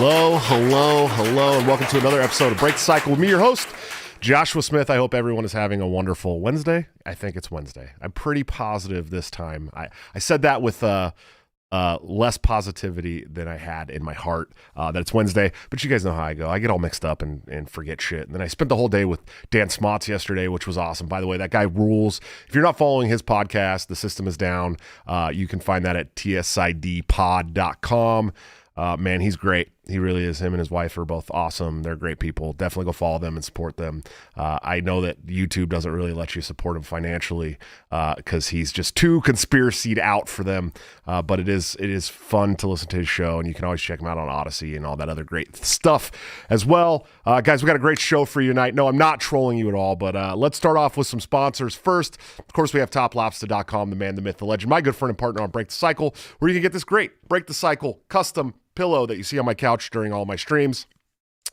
Hello, and welcome to another episode of Break the Cycle with me, your host, Joshua Smith. I hope everyone is having a wonderful Wednesday. I think it's Wednesday. I'm pretty positive this time. I said that with less positivity than I had in my heart that it's Wednesday, but you guys know how I go. I get all mixed up and forget shit. And then I spent the whole day with Dan Smots yesterday, which was awesome. By the way, that guy rules. If you're not following his podcast, The System is Down, you can find that at tsidpod.com. Man, he's great. He really is. Him and his wife are both awesome. They're great people. Definitely go follow them and support them. I know that YouTube doesn't really let you support him financially because he's just too conspiracied out for them. But it is fun to listen to his show, and you can always check him out on Odyssey and all that other great stuff as well. Guys, we got a great show for you tonight. No, I'm not trolling you at all, but let's start off with some sponsors. First, of course, we have toplobster.com, the man, the myth, the legend, my good friend and partner on Break the Cycle, where you can get this great Break the Cycle custom pillow that you see on my couch during all my streams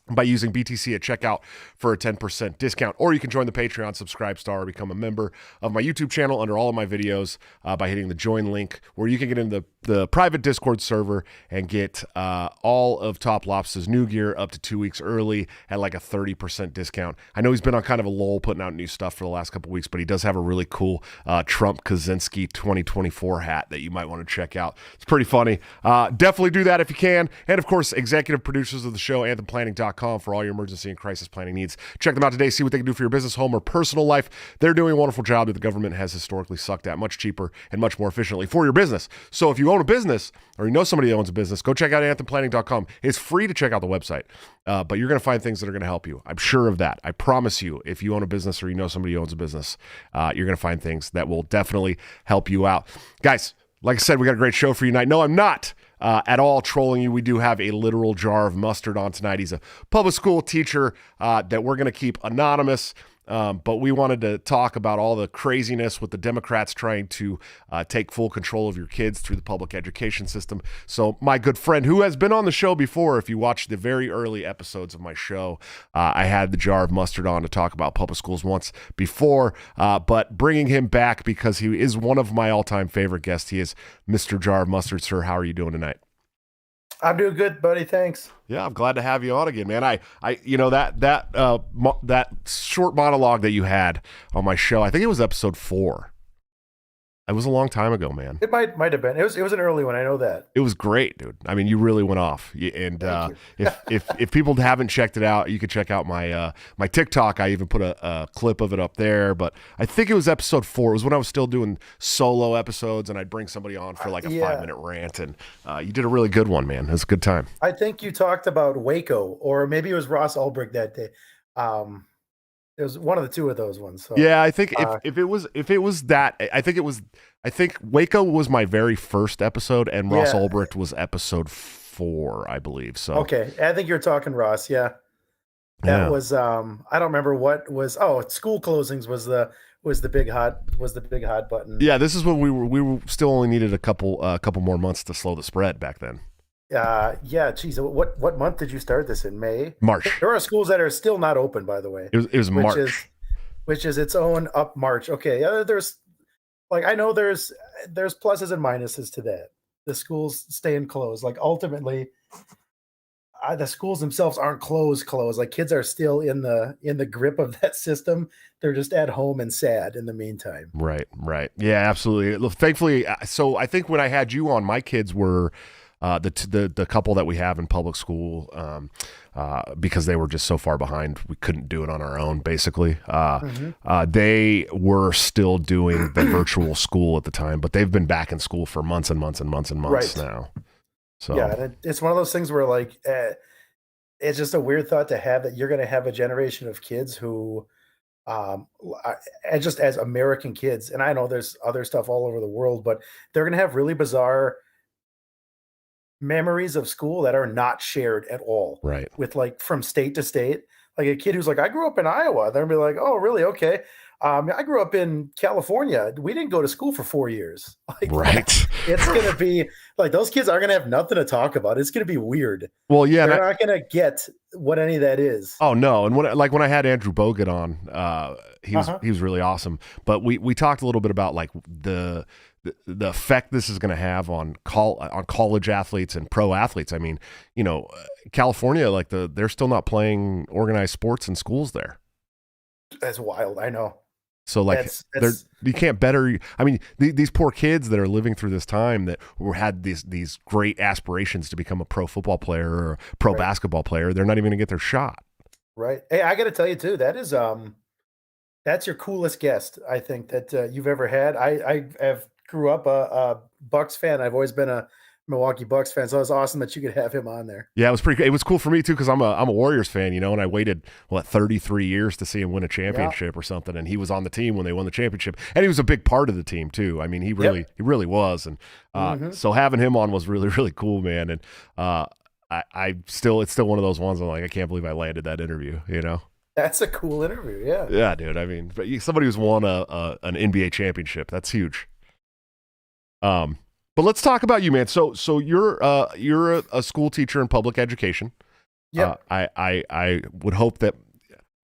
by using BTC at checkout for a 10% discount. Or you can join the Patreon, subscribe star, or become a member of my YouTube channel under all of my videos by hitting the join link, where you can get into the private Discord server and get all of Top Lobster's new gear up to 2 weeks early at like a 30% discount. I know he's been on kind of a lull putting out new stuff for the last couple weeks, but he does have a really cool Trump Kaczynski 2024 hat that you might want to check out. It's pretty funny. Definitely do that if you can. And of course, executive producers of the show, anthemplanning.com, for all your emergency and crisis planning needs. Check them out today. See what they can do for your business, home, or personal life. They're doing a wonderful job that the government has historically sucked at much cheaper and much more efficiently for your business. So if you own a business or you know somebody that owns a business, go check out anthemplanning.com. It's free to check out the website, but you're going to find things that are going to help you. I'm sure of that. I promise you, if you own a business or you know somebody who owns a business, you're going to find things that will definitely help you out. Guys, like I said, we got a great show for you tonight. No, I'm not at all trolling you. We do have a literal jar of mustard on tonight. He's a public school teacher that we're going to keep anonymous. But we wanted to talk about all the craziness with the Democrats trying to take full control of your kids through the public education system. So my good friend, who has been on the show before, if you watch the very early episodes of my show, I had the jar of mustard on to talk about public schools once before, but bringing him back because he is one of my all-time favorite guests. He is Mr. Jar of Mustard. Sir, how are you doing tonight? I'm doing good, buddy. Thanks. Yeah, I'm glad to have you on again, man. I you know, that short monologue that you had on my show, I think it was episode 4. It was a long time ago, man. It might have been. It was an early one. I know that. It was great, dude. I mean, you really went off. And if people haven't checked it out, you could check out my my TikTok. I even put a clip of it up there. But I think it was episode 4. It was when I was still doing solo episodes, and I'd bring somebody on for like a 5-minute rant. And you did a really good one, man. It was a good time. I think you talked about Waco, or maybe it was Ross Ulbricht that day. It was one of the two of those ones. So, yeah, I think if it was that, I think Waco was my very first episode, and Ross Ulbricht was episode 4, I believe. So okay, I think you're talking Ross. Yeah, that was I don't remember what was. Oh, school closings was the big hot button. Yeah, this is when we were still only needed a couple more months to slow the spread back then. Yeah, geez, what month did you start this in? May? March. There are schools that are still not open, by the way. It was March. Which is its own up March. Okay, there's like, I know there's pluses and minuses to that. The schools staying closed. Like, ultimately, the schools themselves aren't closed. Like, kids are still in the grip of that system. They're just at home and sad in the meantime. Right. Yeah, absolutely. Thankfully, so I think when I had you on, my kids were the couple that we have in public school, because they were just so far behind, we couldn't do it on our own, basically. They were still doing the virtual school at the time, but they've been back in school for months and months and months and months now. So yeah, it's one of those things where, like, it's just a weird thought to have that you're going to have a generation of kids who, just as American kids, and I know there's other stuff all over the world, but they're going to have really bizarre memories of school that are not shared at all. Right. With, like, from state to state, like a kid who's like, I grew up in Iowa. They'll be like, oh, really? Okay. I grew up in California. We didn't go to school for 4 years. Like Right. it's gonna be like those kids are gonna have nothing to talk about. It's gonna be weird. Well, yeah, They're not gonna get what any of that is. oh no, and when I had Andrew Bogut on, he was really awesome. But we talked a little bit about like the effect this is going to have on college athletes and pro athletes. I mean, California, like they're still not playing organized sports in schools there. That's wild. I know. So like you can't better. I mean, these poor kids that are living through this time that had these great aspirations to become a pro football player or a pro basketball player, they're not even going to get their shot. Right. Hey, I got to tell you too. That's your coolest guest I think that you've ever had. I have grew up a Bucks fan. I've always been a Milwaukee Bucks fan, so it was awesome that you could have him on there. Yeah, it was pretty. It was cool for me too because I'm a Warriors fan, and I waited 33 years to see him win a championship or something, and he was on the team when they won the championship, and he was a big part of the team too. I mean, he really was, and so having him on was really really cool, man. And it's still one of those ones I'm like, I can't believe I landed that interview. That's a cool interview. Yeah. Yeah, dude. I mean, but somebody who's won an NBA championship, that's huge. But let's talk about you, man. So you're a school teacher in public education. Yeah. I would hope that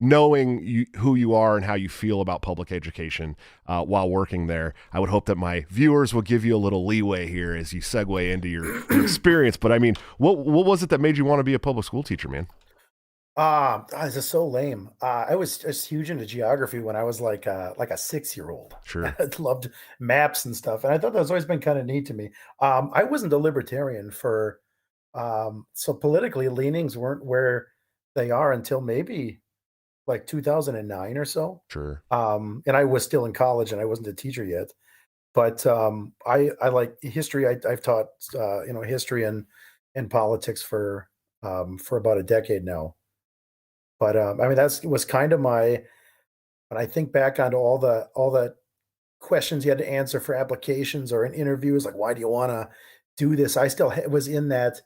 knowing who you are and how you feel about public education while working there, I would hope that my viewers will give you a little leeway here as you segue into your experience. But I mean, what was it that made you want to be a public school teacher, man? This is so lame. I was just huge into geography when I was like a 6-year-old. Sure. I loved maps and stuff, and I thought that's always been kind of neat to me. I wasn't a libertarian so politically leanings weren't where they are until maybe like 2009 or so. Sure. And I was still in college and I wasn't a teacher yet. But I like history. I've taught history and politics for about a decade now. But I mean, that was kind of when I think back onto all the questions you had to answer for applications or in interviews, like, why do you want to do this? I still was in that,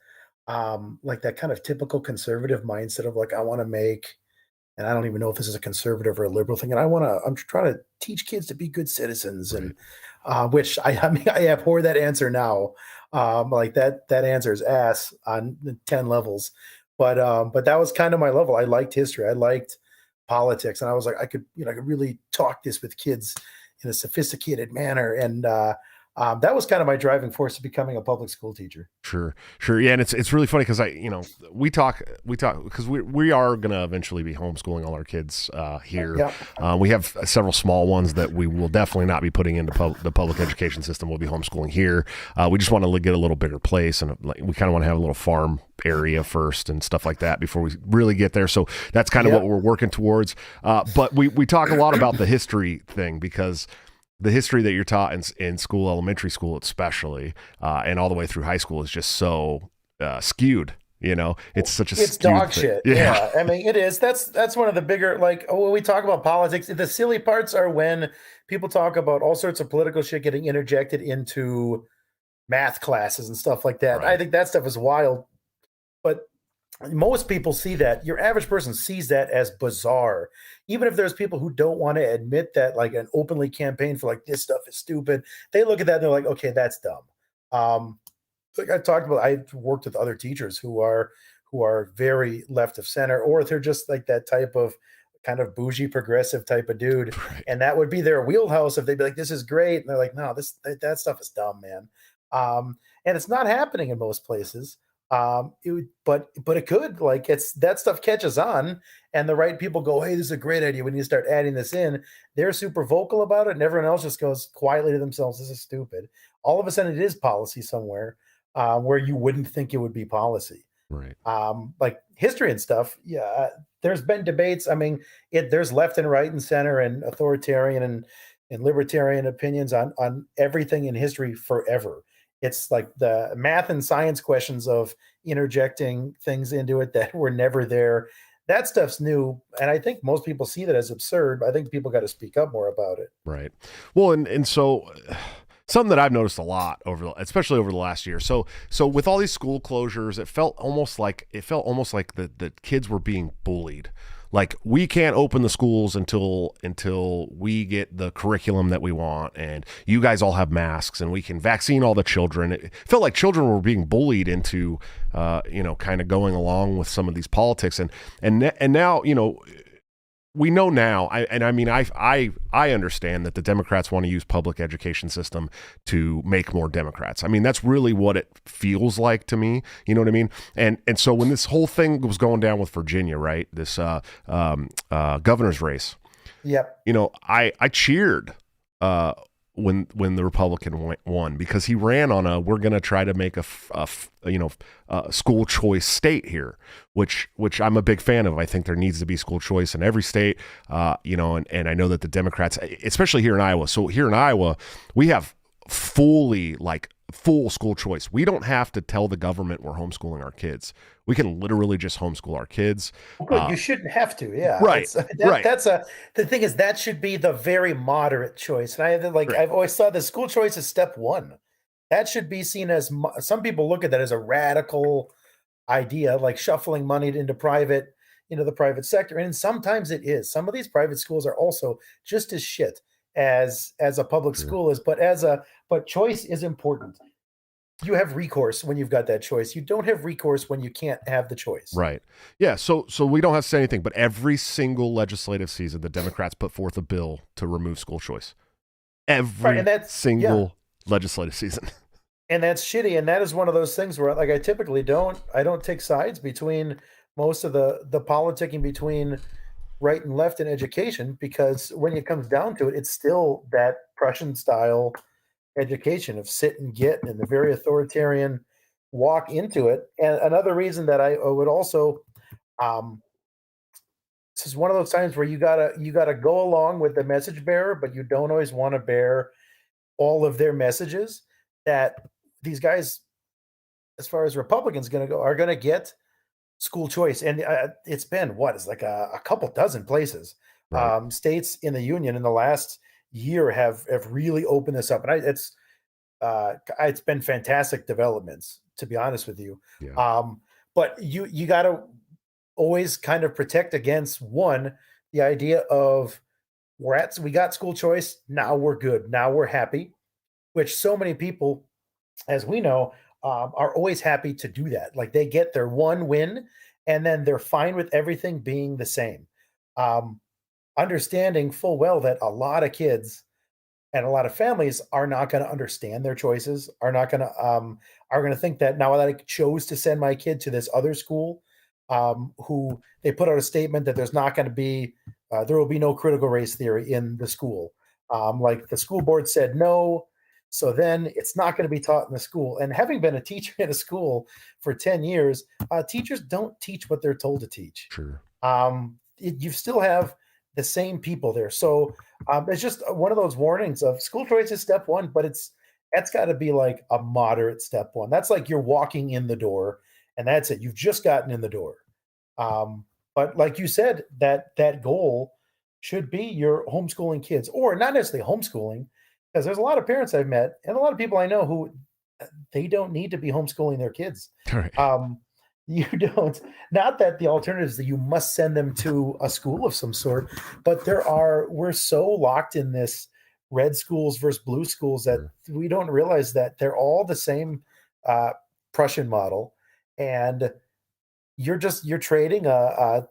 like that kind of typical conservative mindset of like, I want to make, and I don't even know if this is a conservative or a liberal thing. And I'm trying to teach kids to be good citizens. Right. And which I mean, I abhor that answer now. Like that answer is ass on 10 levels. But that was kind of my level. I liked history. I liked politics, and I was like, I could really talk this with kids in a sophisticated manner. And that was kind of my driving force to becoming a public school teacher. Sure. Yeah. And it's really funny because we talk because we are going to eventually be homeschooling all our kids here. Yep. We have several small ones that we will definitely not be putting into the public education system. We'll be homeschooling here. We just want to get a little bigger place, and we kind of want to have a little farm area first and stuff like that before we really get there. So that's kind of what we're working towards. But we talk a lot about the history thing because the history that you're taught in school, elementary school especially, and all the way through high school is just so skewed. It's such a it's skewed dog thing. shit. Yeah, I mean it is. That's one of the bigger when we talk about politics. The silly parts are when people talk about all sorts of political shit getting interjected into math classes and stuff like that. Right. I think that stuff is wild, but most people see that. Your average person sees that as bizarre. Even if there's people who don't want to admit that, like an openly campaign for like this stuff is stupid, they look at that and they're like, okay, that's dumb. Like I've worked with other teachers who are very left of center, or they're just like that type of kind of bougie progressive type of dude. Right. And that would be their wheelhouse if they'd be like, this is great. And they're like, no, that stuff is dumb, man. And it's not happening in most places. But it could, like, that stuff catches on and the right people go, hey, this is a great idea. We need to start adding this in. They're super vocal about it, and everyone else just goes quietly to themselves, this is stupid. All of a sudden it is policy somewhere where you wouldn't think it would be policy. Right. Like history and stuff. Yeah. There's been debates. I mean, there's left and right and center and authoritarian and libertarian opinions on everything in history forever. It's like the math and science questions of interjecting things into it that were never there. That stuff's new. And I think most people see that as absurd. I think people got to speak up more about it. Right. Well, and so something that I've noticed a lot especially over the last year. So with all these school closures, it felt almost like the kids were being bullied. Like, we can't open the schools until we get the curriculum that we want, and you guys all have masks, and we can vaccine all the children. It felt like children were being bullied into, kind of going along with some of these politics, and now, we know now. I understand that the Democrats want to use public education system to make more Democrats. I mean, that's really what it feels like to me. You know what I mean? And so when this whole thing was going down with Virginia, right? This governor's race. Yep. I cheered when the Republican won, because he ran on we're going to try to make a school choice state here, which I'm a big fan of. I think there needs to be school choice in every state, and I know that the Democrats, especially here in Iowa. So here in Iowa, we have full school choice. We don't have to tell the government we're homeschooling our kids. We can literally just homeschool our kids. Good. You shouldn't have to. Yeah. Right. Right. The thing is, that should be the very moderate choice. And I've always thought the school choice is step one. That should be seen as, some people look at that as a radical idea, like shuffling money into private, the private sector. And sometimes it is. Some of these private schools are also just as shit as a public school is, but choice is important. You have recourse when you've got that choice. You don't have recourse when you can't have the choice. Right. Yeah. So we don't have to say anything, but every single legislative season, the Democrats put forth a bill to remove school choice. Every single legislative season. And that's shitty. And that is one of those things where, like, I typically don't take sides between most of the politicking between right and left in education, because when it comes down to it, it's still that Prussian style education of sit and get, and the very authoritarian walk into it. And another reason that I would also, this is one of those times where you gotta go along with the message bearer, but you don't always want to bear all of their messages. That these guys, as far as Republicans are going to get school choice. And it's been, it's like a couple dozen places. Right. States in the union in the last year have really opened this up. And it's been fantastic developments, to be honest with you. Yeah. But you got to always kind of protect against the idea of we got school choice. Now we're good. Now we're happy, which so many people, as we know, are always happy to do that. Like, they get their one win and then they're fine with everything being the same. Understanding full well that a lot of kids and a lot of families are not going to understand their choices, are going to think that now that I chose to send my kid to this other school, who they put out a statement that there's not going to be, there will be no critical race theory in the school. Like, the school board said no. So then it's not going to be taught in the school. And having been a teacher in a school for 10 years, teachers don't teach what they're told to teach. Sure. You still have the same people there. So it's just one of those warnings of school choice is step one, but that's got to be like a moderate step one. That's like you're walking in the door and that's it. You've just gotten in the door. But like you said, that goal should be you're homeschooling kids, or not necessarily homeschooling, because there's a lot of parents I've met and a lot of people I know who they don't need to be homeschooling their kids. Right. You don't, not that the alternative is that you must send them to a school of some sort, but we're so locked in this red schools versus blue schools that we don't realize that they're all the same Prussian model. And you're trading a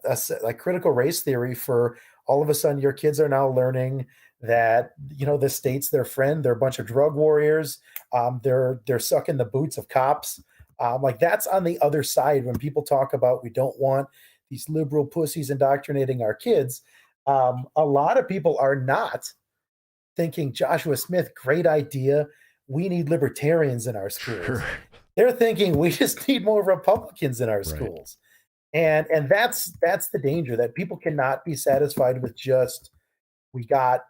critical race theory for all of a sudden your kids are now learning that, the state's their friend. They're a bunch of drug warriors. They're sucking the boots of cops. Like, that's on the other side when people talk about we don't want these liberal pussies indoctrinating our kids. A lot of people are not thinking Joshua Smith, great idea. We need libertarians in our schools. Sure. They're thinking we just need more Republicans in our schools. And that's the danger, that people cannot be satisfied with just, we got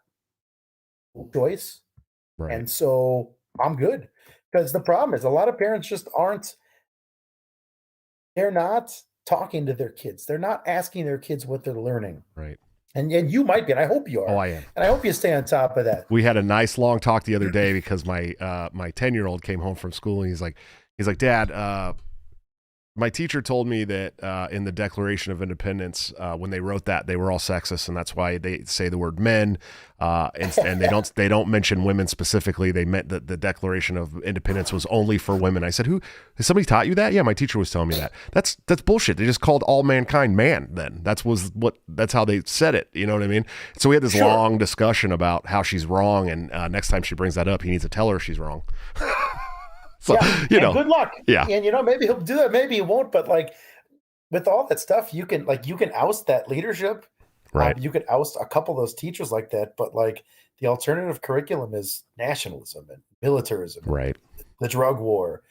choice. Right. And so I'm good. Because the problem is a lot of parents just they're not talking to their kids. They're not asking their kids what they're learning. Right. And you might be, and I hope you are. Oh, I am. And I hope you stay on top of that. We had a nice long talk the other day because my 10-year-old came home from school and he's like, Dad, my teacher told me that in the Declaration of Independence, when they wrote that, they were all sexist, and that's why they say the word men, and they don't mention women specifically. They meant that the Declaration of Independence was only for women. I said, "Who? Has somebody taught you that?" Yeah, my teacher was telling me that. That's bullshit. They just called all mankind man. Then that's how they said it. You know what I mean? So we had this long discussion about how she's wrong, and next time she brings that up, he needs to tell her she's wrong. So, good luck. Yeah. And maybe he'll do that, maybe he won't, but like with all that stuff, you can oust that leadership. Right. You could oust a couple of those teachers like that, but like the alternative curriculum is nationalism and militarism, right? The drug war.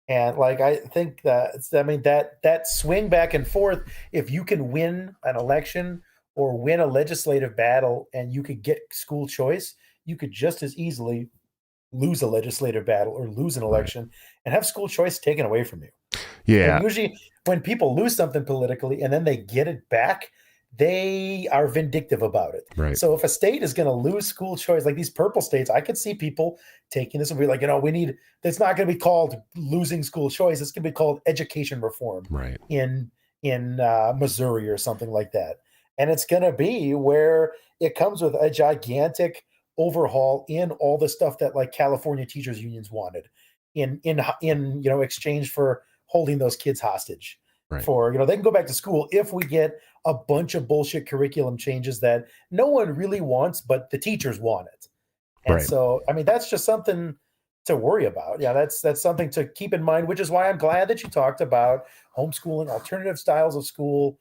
And like, I think that swing back and forth, if you can win an election or win a legislative battle and you could get school choice, you could just as easily lose a legislative battle or lose an election and have school choice taken away from you. Yeah. And usually when people lose something politically and then they get it back, they are vindictive about it. Right. So if a state is going to lose school choice, like these purple states, I could see people taking this and be like, it's not going to be called losing school choice. It's going to be called education reform in Missouri or something like that. And it's going to be where it comes with a gigantic overhaul in all the stuff that like California teachers unions wanted in exchange for holding those kids hostage. For they can go back to school if we get a bunch of bullshit curriculum changes that no one really wants, but the teachers want it. And so, I mean, that's just something to worry about. Yeah, that's something to keep in mind, which is why I'm glad that you talked about homeschooling, alternative styles of school,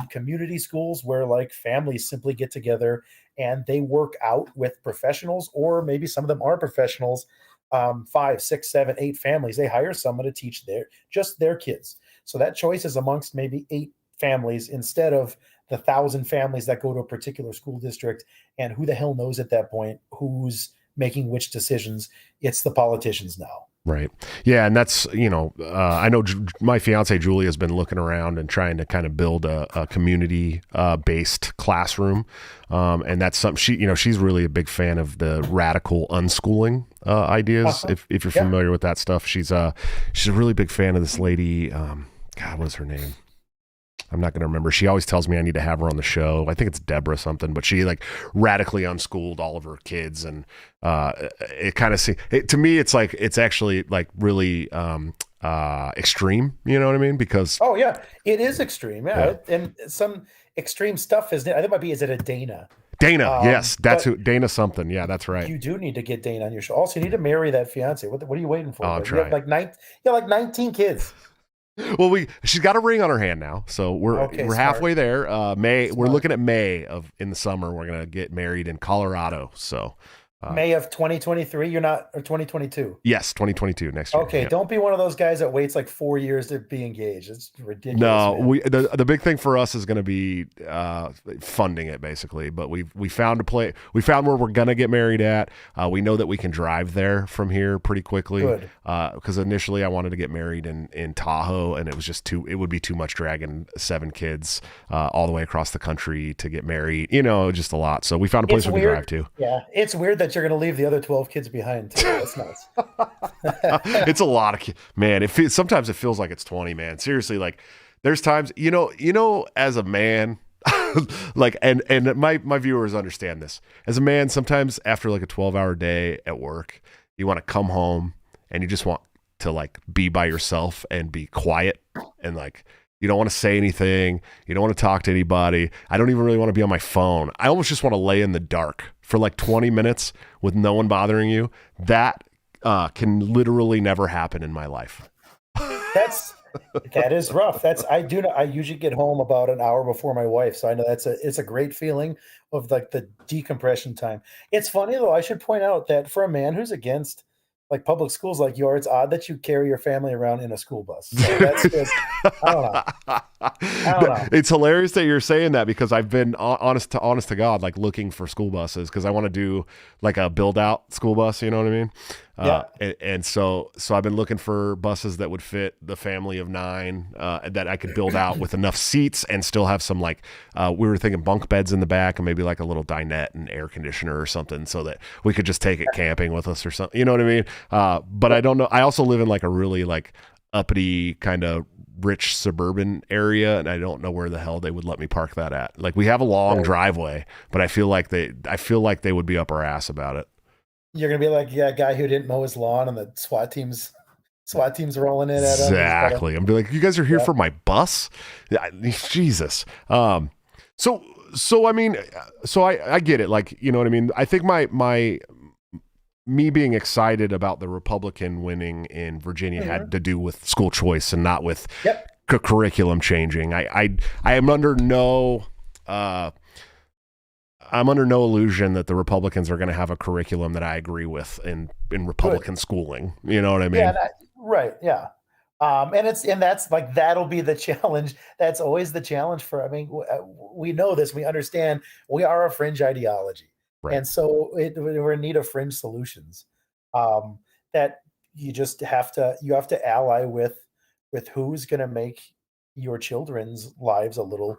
community schools where like families simply get together and they work out with professionals, or maybe some of them are professionals, 5, 6, 7, 8 families. They hire someone to teach their kids. So that choice is amongst maybe 8 families instead of the 1,000 families that go to a particular school district. And who the hell knows at that point who's making which decisions? It's the politicians now. Right. Yeah. And that's, I know my fiance, Julie, has been looking around and trying to kind of build a community based classroom. And that's something she's really a big fan of the radical unschooling ideas. If you're familiar with that stuff, she's a really big fan of this lady. God, what is her name? I'm not going to remember. She always tells me I need to have her on the show. I think it's Deborah something, but she like radically unschooled all of her kids. And it kind of to me, it's like, it's actually like really extreme. You know what I mean? Because. Oh yeah, it is extreme. Yeah. And some extreme stuff is it a Dana? Dana. Yes. That's who Dana something. Yeah, that's right. You do need to get Dana on your show. Also, you need to marry that fiance. What are you waiting for? I'm trying. You have like 19 kids. Well, she's got a ring on her hand now, so we're halfway there. We're looking at May in the summer. We're gonna get married in Colorado. So May of 2023. You're not, or 2022. Yes, 2022 next year. Okay, don't be one of those guys that waits like 4 years to be engaged. It's ridiculous. No, the big thing for us is going to be funding it basically. But we found where we're gonna get married at. We know that we can drive there from here pretty quickly. Good. Because initially I wanted to get married in Tahoe, and it was just it would be too much dragging 7 kids all the way across the country to get married. Just a lot. So we found a place we can drive to. Yeah, it's weird that you're going to leave the other 12 kids behind too. That's nuts. It's a lot of kids, man. Sometimes it feels like it's 20, man. Seriously, like there's times, as a man, like, and my viewers understand this. As a man, sometimes after like a 12-hour day at work, you want to come home and you just want to like be by yourself and be quiet, and like you don't want to say anything. You don't want to talk to anybody. I don't even really want to be on my phone. I almost just want to lay in the dark for like 20 minutes with no one bothering you. That can literally never happen in my life. That is rough. I usually get home about an hour before my wife, so I know it's a great feeling of like the decompression time. It's funny though. I should point out that for a man who's against like public schools like yours, it's odd that you carry your family around in a school bus. So that's just, I don't know. It's hilarious that you're saying that, because I've been honest to God, like looking for school buses, because I want to do like a build out school bus. You know what I mean? And so I've been looking for buses that would fit the family of 9, that I could build out with enough seats and still have some like, we were thinking bunk beds in the back and maybe like a little dinette and air conditioner or something, so that we could just take it camping with us or something. You know what I mean? But I don't know. I also live in like a really like uppity kind of rich suburban area, and I don't know where the hell they would let me park that at. Like, we have a long driveway, but I feel like they would be up our ass about it. You're gonna be like, yeah, a guy who didn't mow his lawn, and the SWAT team's rolling in at him. Exactly. I'm be like, you guys are here for my bus? Jesus. So I mean, I get it. Like, you know what I mean? I think me being excited about the Republican winning in Virginia had to do with school choice and not with curriculum changing. I'm under no illusion that the Republicans are going to have a curriculum that I agree with in Republican schooling. You know what I mean? Yeah, right. Yeah. That's like, that'll be the challenge. That's always the challenge we know this, we understand we are a fringe ideology. Right. And so we're in need of fringe solutions, that you have to ally with who's going to make your children's lives a little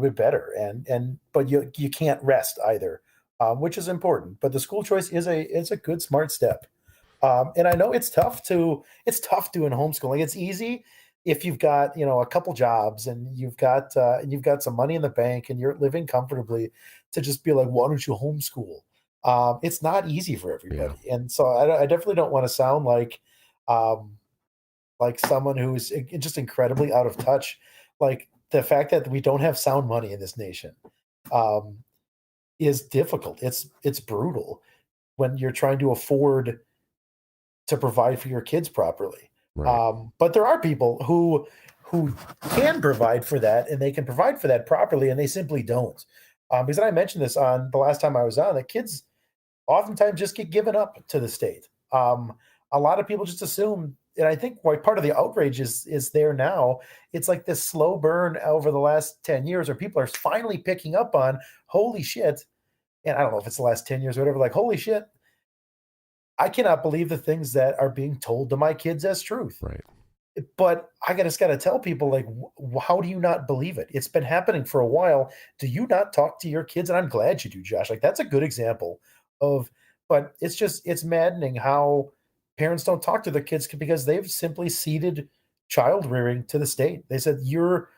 bit better. But you can't rest either, which is important. But the school choice is a good, smart step. And I know it's tough doing homeschooling. It's easy if you've got, a couple jobs and you've got some money in the bank and you're living comfortably, to just be like, why don't you homeschool? It's not easy for everybody. Yeah. And so I definitely don't want to sound like someone who's just incredibly out of touch. Like, the fact that we don't have sound money in this nation is difficult. It's brutal when you're trying to afford to provide for your kids properly. Right. But there are people who can provide for that, and they can provide for that properly, and they simply don't. Because I mentioned this on the last time I was on, that kids oftentimes just get given up to the state. A lot of people just assume, and I think why part of the outrage is there now. It's like this slow burn over the last 10 years, where people are finally picking up on, holy shit. And I don't know if it's the last 10 years or whatever, like, holy shit, I cannot believe the things that are being told to my kids as truth. Right. But I just got to tell people, like, how do you not believe it? It's been happening for a while. Do you not talk to your kids? And I'm glad you do, Josh. Like, that's a good example but it's maddening how parents don't talk to their kids, because they've simply ceded child rearing to the state. They said, here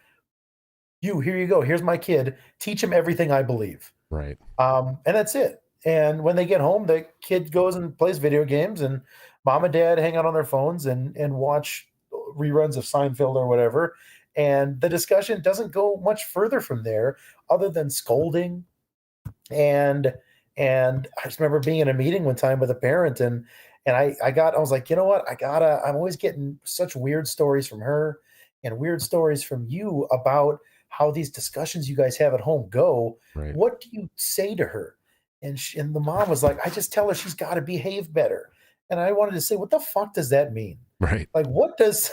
you go. Here's my kid. Teach him everything I believe. Right. And that's it. And when they get home, the kid goes and plays video games, and mom and dad hang out on their phones and watch reruns of Seinfeld or whatever. And the discussion doesn't go much further from there, other than scolding. And I just remember being in a meeting one time with a parent, and I was like, you know what? I'm always getting such weird stories from her and weird stories from you about how these discussions you guys have at home go. Right. What do you say to her? And the mom was like, I just tell her she's got to behave better. And I wanted to say, what the fuck does that mean? Right. Like, what does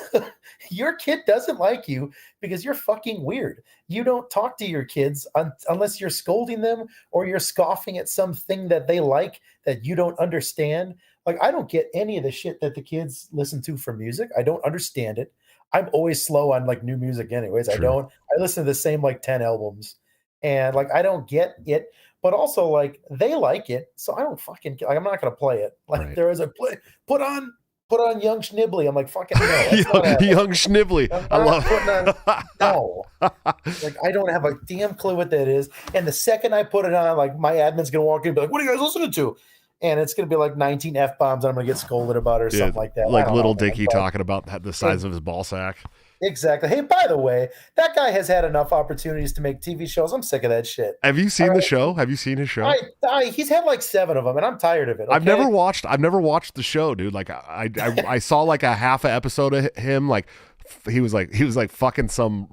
your kid doesn't like you because you're fucking weird. You don't talk to your kids unless you're scolding them or you're scoffing at something that they like that you don't understand. Like, I don't get any of the shit that the kids listen to for music. I don't understand it. I'm always slow on like new music anyways. True. I listen to the same like 10 albums, and like, I don't get it. But also, like, they like it, so I don't fucking like. I'm not gonna play it. Like, right. There is a play. Put on Young Schnibbly. I'm like, fucking no. Young Schnibbly. I love it. No, like, I don't have a damn clue what that is. And the second I put it on, like, my admin's gonna walk in and be like, "What are you guys listening to?" And it's gonna be like 19 F-bombs, and I'm gonna get scolded about it or something like that. Like Little Dicky talking about the size of his ball sack. Exactly. Hey, by the way, that guy has had enough opportunities to make TV shows. I'm sick of that shit. Have you seen the show? Have you seen his show? He's had like 7 of them, and I'm tired of it. Okay? I've never watched the show, dude. Like, I saw like a half an episode of him. Like, he was like fucking some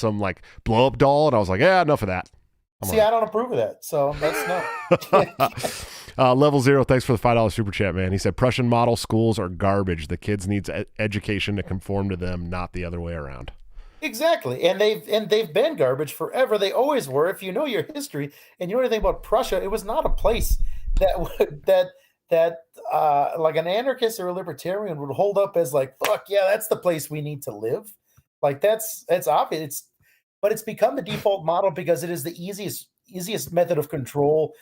like blow up doll, and I was like, yeah, enough of that. I don't approve of that. So that's no. Level Zero, thanks for the $5 super chat, man. He said Prussian model schools are garbage. The kids needs education to conform to them, not the other way around. Exactly, and they've been garbage forever. They always were. If you know your history and you know anything about Prussia, it was not a place that like an anarchist or a libertarian would hold up as like, fuck yeah, that's the place we need to live. Like, that's obvious. But it's become the default model because it is the easiest method of control,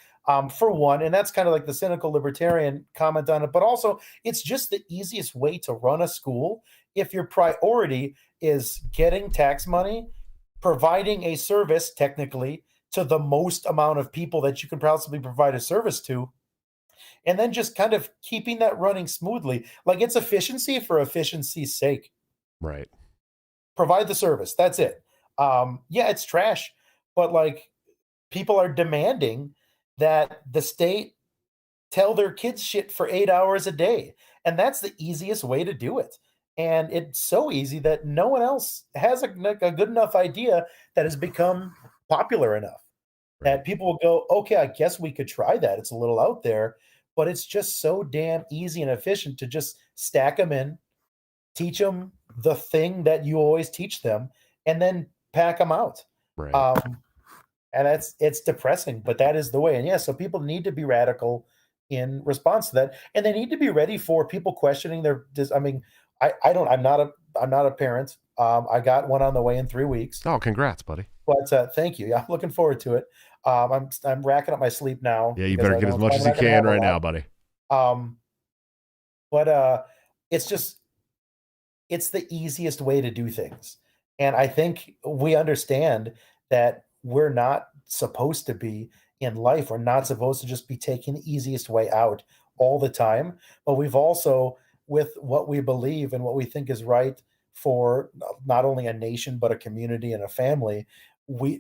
for one, and that's kind of like the cynical libertarian comment on it, but also it's just the easiest way to run a school if your priority is getting tax money, providing a service technically to the most amount of people that you can possibly provide a service to, and then just kind of keeping that running smoothly. Like it's efficiency for efficiency's sake. Right. Provide the service. That's it. Yeah, it's trash, but like people are demanding that the state tell their kids shit for 8 hours a day. And that's the easiest way to do it. And it's so easy that no one else has a good enough idea that has become popular enough Right. that people will go, okay, I guess we could try that. It's a little out there, but it's just so damn easy and efficient to just stack them in, teach them the thing that you always teach them, and then pack them out. Right. Um, and it's depressing, but that is the way. And yeah, so people need to be radical in response to that, and they need to be ready for people questioning their. I mean, I don't. I'm not a parent. I got one on the way in 3 weeks. Oh, congrats, buddy. But thank you. Yeah, I'm looking forward to it. I'm racking up my sleep now. Yeah, you because better I get know as much I'm as you not gonna can have a right lot. now, buddy. Um, but it's just it's the easiest way to do things. And I think we understand that we're not supposed to be in life. We're not supposed to just be taking the easiest way out all the time. But we've also, with what we believe and what we think is right for not only a nation, but a community and a family,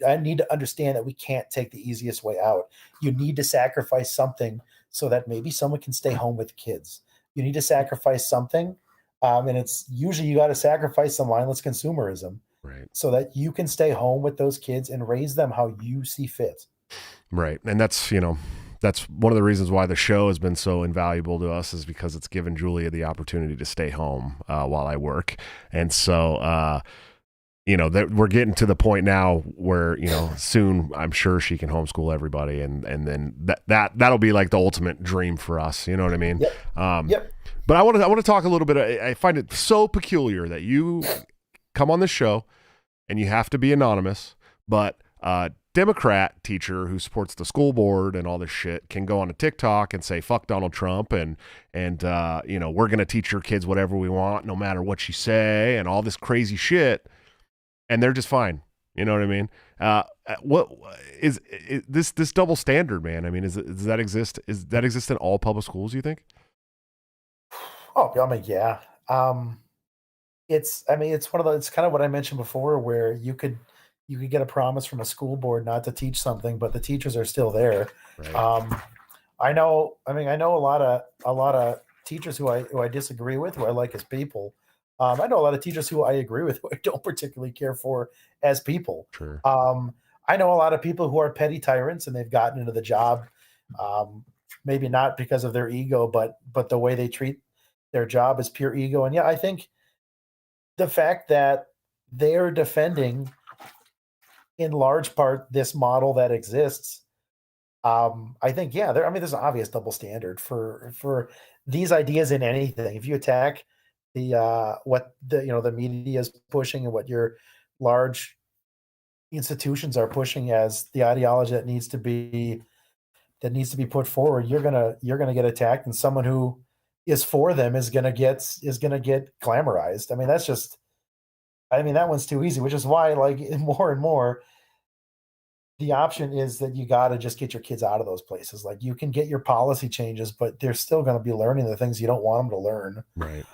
I need to understand that we can't take the easiest way out. You need to sacrifice something so that maybe someone can stay home with kids. You need to sacrifice something, and it's usually you got to sacrifice some mindless consumerism Right. so that you can stay home with those kids and raise them how you see fit. Right. And that's, that's one of the reasons why the show has been so invaluable to us, is because it's given Julia the opportunity to stay home while I work. And so, that we're getting to the point now where, soon I'm sure she can homeschool everybody. And then that'll be like the ultimate dream for us. You know what I mean? Yep. Yep. But I want to talk a little bit. I find it so peculiar that you come on this show and you have to be anonymous, but Democrat teacher who supports the school board and all this shit can go on a TikTok and say fuck Donald Trump and we're gonna teach your kids whatever we want no matter what you say and all this crazy shit, and they're just fine. You know what I mean? What is this double standard, man? I mean, does that exist? Is that exist in all public schools, you think? Oh, I mean, yeah. It's one of it's kind of what I mentioned before, where you could get a promise from a school board not to teach something, but the teachers are still there. Right. I know a lot of teachers who I disagree with, who I like as people. I know a lot of teachers who I agree with, who I don't particularly care for as people. Sure. I know a lot of people who are petty tyrants and they've gotten into the job, maybe not because of their ego, but the way they treat their job is pure ego. And yeah, I think the fact that they're defending in large part this model that exists, I think, yeah, there's an obvious double standard for these ideas in anything. If you attack what the media is pushing and what your large institutions are pushing as the ideology that needs to be put forward, you're gonna get attacked, and someone who is for them is gonna get glamorized. That one's too easy, which is why, like, more and more, the option is that you got to just get your kids out of those places. Like, you can get your policy changes, but they're still going to be learning the things you don't want them to learn. Right.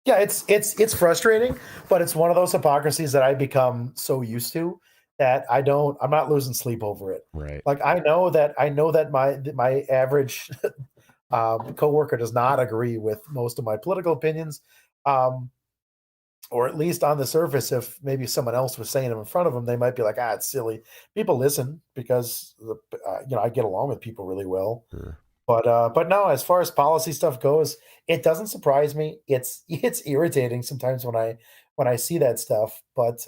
Yeah, it's frustrating, but it's one of those hypocrisies that I become so used to that I'm not losing sleep over it. Right. Like, I know that my average coworker does not agree with most of my political opinions. Or at least on the surface, if maybe someone else was saying them in front of them, they might be like, it's silly. People listen because I get along with people really well. Sure. But no, as far as policy stuff goes, it doesn't surprise me. It's irritating sometimes when I see that stuff. But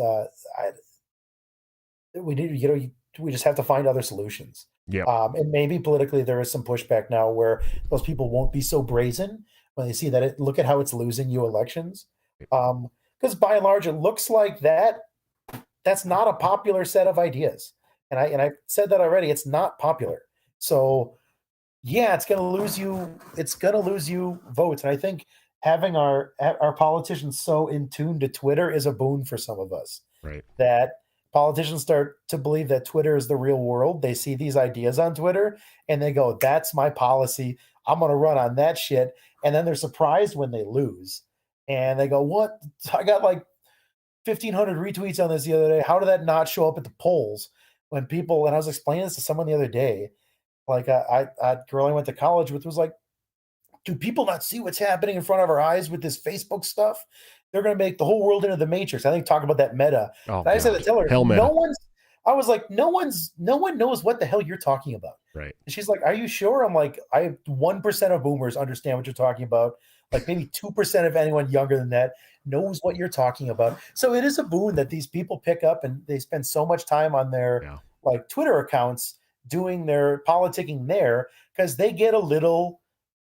we just have to find other solutions. Yeah. And maybe politically there is some pushback now where those people won't be so brazen when they see that look at how it's losing you elections. Because by and large, it looks like that's not a popular set of ideas. And I said that already. It's not popular. So yeah, it's gonna lose you. It's gonna lose you votes. And I think having our politicians so in tune to Twitter is a boon for some of us. Right. That politicians start to believe that Twitter is the real world. They see these ideas on Twitter and they go, "That's my policy. I'm gonna run on that shit." And then they're surprised when they lose, and they go, "What? I got like 1,500 retweets on this the other day. How did that not show up at the polls?" When people, and I was explaining this to someone the other day, like a girl I went to college with was like, "Do people not see what's happening in front of our eyes with this Facebook stuff? They're going to make the whole world into the Matrix." I think talk about that meta. Oh And I just had to God. tell her, Hell no meta. one's. I was like, no one knows what the hell you're talking about. Right. And she's like, "Are you sure?" I'm like, "I 1% of boomers understand what you're talking about. Like maybe 2% of anyone younger than that knows what you're talking about." So it is a boon that these people pick up and they spend so much time on their Yeah. like Twitter accounts doing their politicking there because they get a little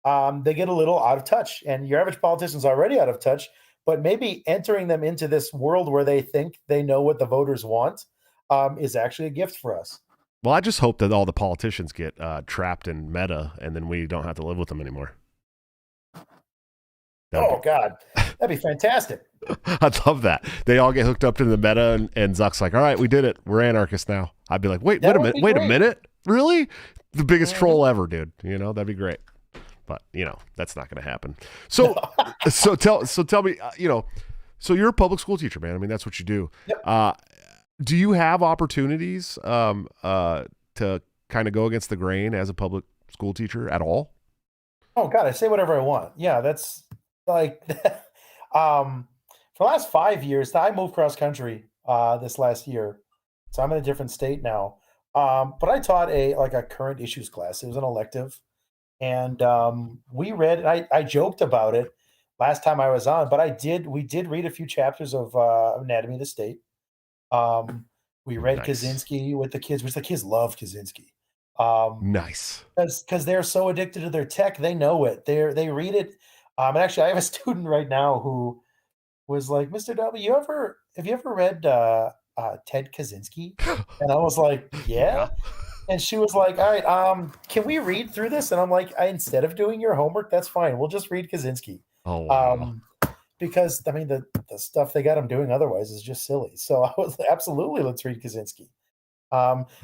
out of touch. And your average politician's already out of touch, but maybe entering them into this world where they think they know what the voters want is actually a gift for us. Well, I just hope that all the politicians get trapped in meta, and then we don't have to live with them anymore. Oh God, that'd be fantastic. I'd love that. They all get hooked up to the meta, and Zuck's like, "All right, we did it. We're anarchists now." I'd be like, "Wait That a would minute. be Wait a great. minute. Really? The biggest Mhm. troll ever, dude. You know, that'd be great." But that's not going to happen. So, so tell me, so you're a public school teacher, man. I mean, that's what you do. Yep. Do you have opportunities to kind of go against the grain as a public school teacher at all? Oh God, I say whatever I want. Yeah, that's like for the last 5 years. I moved cross country this last year, so I'm in a different state now. But I taught a current issues class. It was an elective, and we read. I joked about it last time I was on, but we did read a few chapters of Anatomy of the State. Um, we read Nice. Kaczynski with the kids, which the kids love Kaczynski. Um, Nice. because they're so addicted to their tech, they know it. They read it. And actually, I have a student right now who was like, "Mr. W, have you ever read Ted Kaczynski?" And I was like, Yeah. "Yeah." And she was like, "All right, can we read through this?" And I'm like, Instead of doing your homework, that's fine. We'll just read Kaczynski." Oh wow. Um, because I mean, the stuff they got him doing otherwise is just silly. So I was like, absolutely, let's read Kaczynski.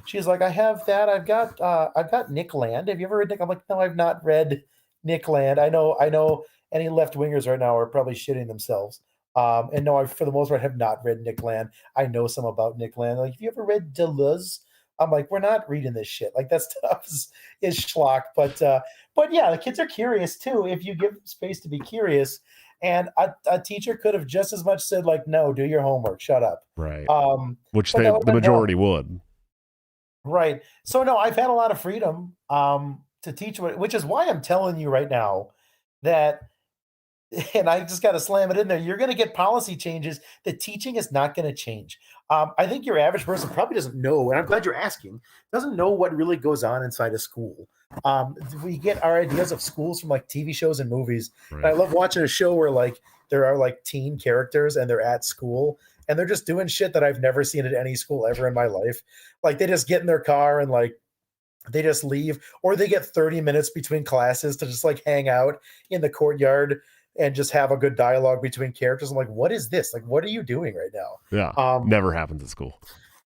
She's like, "I have that. I've got Nick Land. Have you ever read Nick?" I'm like, "No, I've not read Nick Land. I know any left wingers right now are probably shitting themselves. And no, I for the most part have not read Nick Land. I know some about Nick Land. Like, have you ever read Deleuze?" I'm like, "We're not reading this shit. Like that stuff is schlock." But yeah, the kids are curious too. If you give them space to be curious, and a teacher could have just as much said like, "No, do your homework. Shut up." Right. Which But that would the have been dumb. majority would. Right. So no, I've had a lot of freedom to teach, which is why I'm telling you right now that, and I just got to slam it in there. You're going to get policy changes. The teaching is not going to change. I think your average person probably doesn't know, and I'm glad you're asking, doesn't know what really goes on inside a school. We get our ideas of schools from like TV shows and movies. And I Right. love watching a show where like there are like teen characters and they're at school and they're just doing shit that I've never seen at any school ever in my life. Like they just get in their car and like they just leave, or they get 30 minutes between classes to just like hang out in the courtyard and just have a good dialogue between characters. I'm like, what is this? Like, what are you doing right now? Yeah. Never happens at school.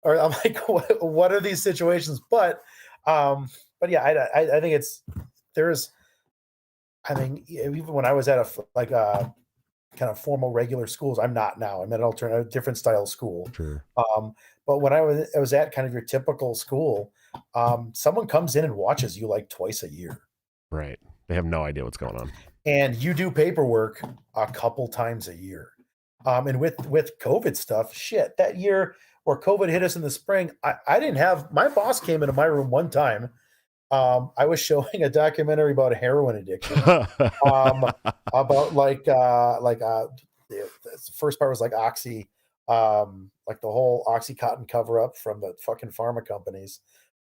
Or I'm like, what are these situations? But yeah, I think there's, I mean, even when I was at a kind of formal regular schools, I'm not now. I'm at an alternative, different style school. Sure. But when I was at kind of your typical school, someone comes in and watches you like twice a year. Right. They have no idea what's going on. And you do paperwork a couple times a year. And with COVID stuff, shit, that year where COVID hit us in the spring, I didn't have my boss came into my room one time. I was showing a documentary about heroin addiction. About the first part was like Oxy, like the whole OxyContin cover up from the fucking pharma companies.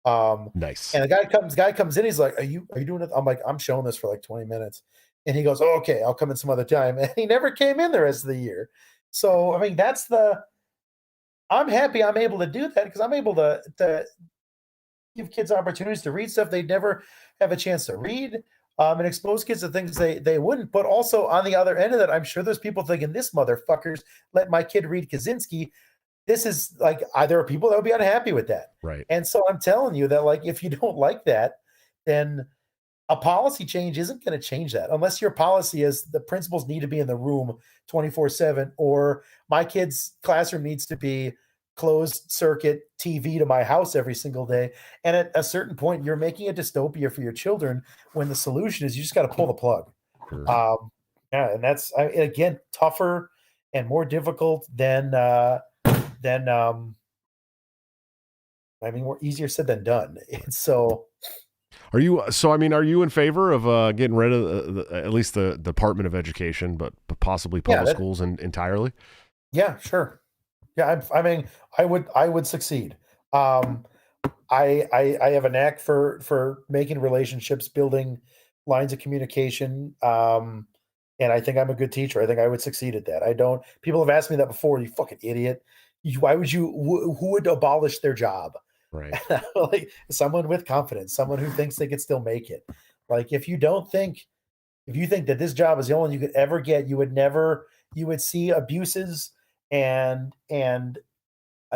Nice. And guy comes in, he's like, are you doing it? I'm like, "I'm showing this for like 20 minutes." And he goes, "Oh, okay, I'll come in some other time." And he never came in the rest of the year. So I mean, I'm happy I'm able to do that because I'm able to give kids opportunities to read stuff they'd never have a chance to read, and expose kids to things they wouldn't. But also on the other end of that, I'm sure there's people thinking, this motherfucker's let my kid read Kaczynski. This is like, there are people that would be unhappy with that. Right. And so I'm telling you that, like, if you don't like that, then a policy change isn't going to change that, unless your policy is the principals need to be in the room 24/7, or my kid's classroom needs to be closed circuit TV to my house every single day. And at a certain point, you're making a dystopia for your children, when the solution is you just got to pull the plug. Sure. Yeah, and that's, again, tougher and more difficult than more easier said than done. And so, are you in favor of getting rid of at least the Department of Education, but possibly public schools entirely? Yeah, sure. Yeah, I would succeed. I have a knack for making relationships, building lines of communication, and I think I'm a good teacher. I think I would succeed at that. People have asked me that before. You fucking idiot! Why would you? Who would abolish their job? Right. Like, someone with confidence, someone who thinks they could still make it. Like, if you think that this job is the only one you could ever get, you would see abuses and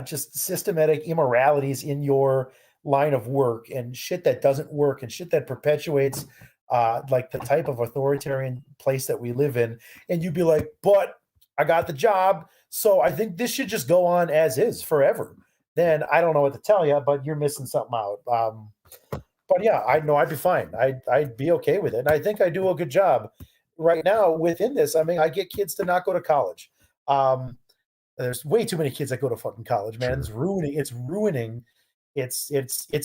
just systematic immoralities in your line of work, and shit that doesn't work, and shit that perpetuates like the type of authoritarian place that we live in. And you'd be like, but I got the job, so I think this should just go on as is forever. Then I don't know what to tell you, but you're missing something out. But yeah, I know I'd be fine. I'd be okay with it. And I think I do a good job right now within this. I get kids to not go to college. There's way too many kids that go to fucking college, man. Sure. It's ruining. It's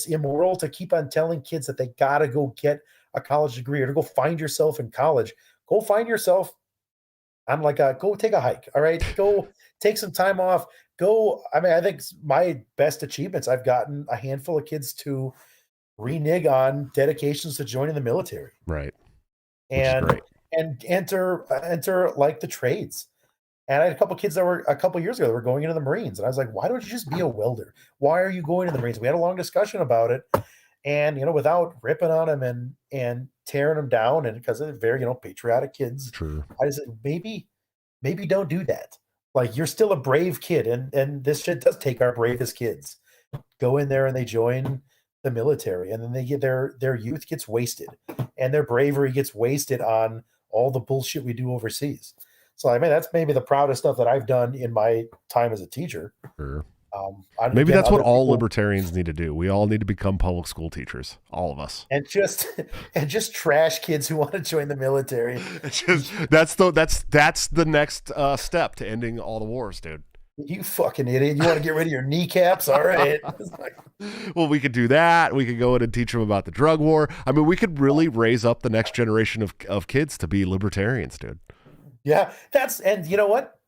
immoral to keep on telling kids that they gotta go get a college degree, or to go find yourself in college. Go find yourself. I'm like, go take a hike. All right. Go take some time off. I think my best achievements, I've gotten a handful of kids to renege on dedications to joining the military. Right. And enter like the trades. And I had a couple kids that were a couple years ago that were going into the Marines. And I was like, why don't you just be a welder? Why are you going to the Marines? We had a long discussion about it. And, without ripping on them and tearing them down, and because they're very, patriotic kids, True. I just said, maybe don't do that. Like, you're still a brave kid, and this shit does take our bravest kids. Go in there and they join the military, and then they get their youth gets wasted, and their bravery gets wasted on all the bullshit we do overseas. So that's maybe the proudest stuff that I've done in my time as a teacher. Sure. Maybe that's what all libertarians need to do. We all need to become public school teachers, all of us, and just trash kids who want to join the military. That's the next step to ending all the wars, dude. You fucking idiot! You want to get rid of your kneecaps? All right. Well, we could do that. We could go in and teach them about the drug war. We could really raise up the next generation of kids to be libertarians, dude. Yeah, and you know what?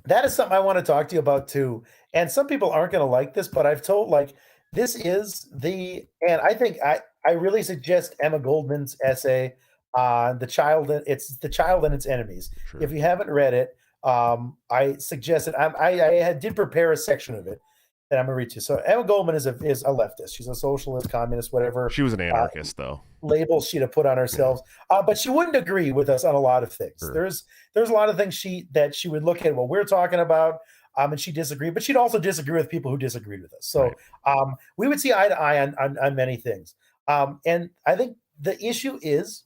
That is something I want to talk to you about too. And some people aren't going to like this, but I've told, like, this is and I think I really suggest Emma Goldman's essay on the child. It's The Child and Its Enemies. Sure. If you haven't read it, I suggest it. I did prepare a section of it that I'm gonna read to. So Emma Goldman is a leftist. She's a socialist, communist, whatever. She was an anarchist, though. Labels she'd have put on herself, but she wouldn't agree with us on a lot of things. Sure. There's a lot of things that she would look at what we're talking about, and she disagreed, but she'd also disagree with people who disagreed with us. So right. We would see eye to eye on many things. And I think the issue is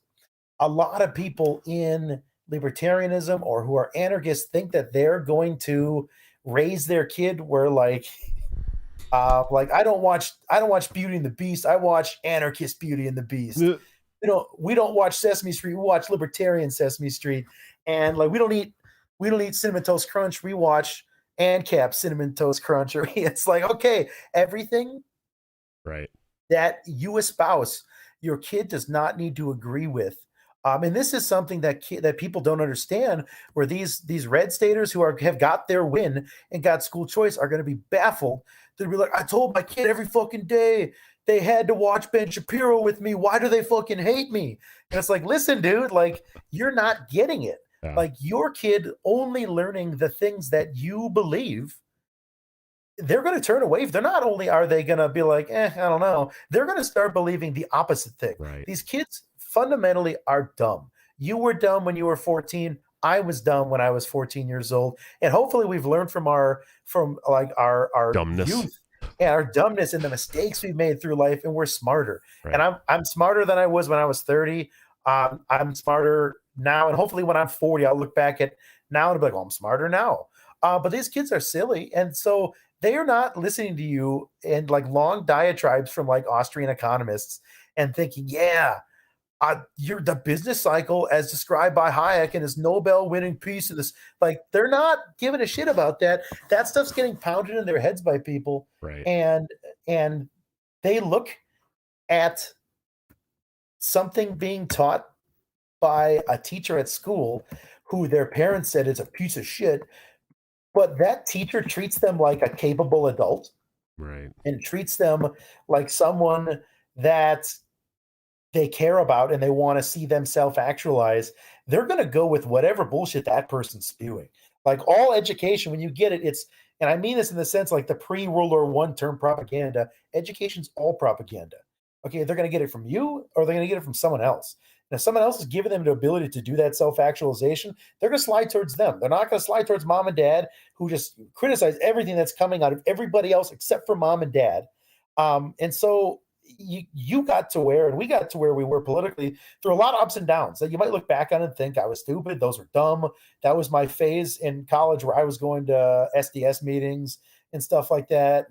a lot of people in libertarianism or who are anarchists think that they're going to raise their kid where like I don't watch Beauty and the Beast. I watch anarchist Beauty and the Beast. Yeah. We don't watch Sesame Street. We watch libertarian Sesame Street. And like we don't eat Cinnamon Toast Crunch. We watch ANCAP Cinnamon Toast Crunch. Or it's like, okay, everything right that you espouse, your kid does not need to agree with. And this is something that people don't understand, where these red staters who have got their win and got school choice are going to be baffled. They'll be like, I told my kid every fucking day they had to watch Ben Shapiro with me. Why do they fucking hate me? And it's like, listen, dude, like you're not getting it. Yeah. Like your kid only learning the things that you believe they're going to turn away. They're not only are they going to be like, I don't know, they're going to start believing the opposite thing. Right. These kids fundamentally are dumb. You were dumb when you were 14. I was dumb when I was 14 years old. And hopefully we've learned from our Dumbness. youth and our dumbness and the mistakes we've made through life, and we're smarter. Right. And I'm smarter than I was when I was 30. I'm smarter now, and hopefully when I'm 40, I'll look back at now and be like, "Oh, I'm smarter now." But these kids are silly, and so they are not listening to you and like long diatribes from like Austrian economists and thinking, "Yeah, you're the business cycle as described by Hayek and his Nobel-winning piece of this." Like they're not giving a shit about that. That stuff's getting pounded in their heads by people, Right. and they look at something being taught by a teacher at school who their parents said is a piece of shit, but that teacher treats them like a capable adult Right. and treats them like someone that they care about and they want to see them self-actualize. They're going to go with whatever bullshit that person's spewing. Like all education, when you get it, it's, and I mean this in the sense like the pre-World War One term propaganda, education's all propaganda. Okay, they're going to get it from you or they're going to get it from someone else. And if someone else is giving them the ability to do that self-actualization, they're going to slide towards them. They're not going to slide towards mom and dad who just criticize everything that's coming out of everybody else except for mom and dad. And so you got to where, and we got to where we were politically through a lot of ups and downs that you might look back on and think I was stupid. Those were dumb. That was my phase in college where I was going to SDS meetings and stuff like that.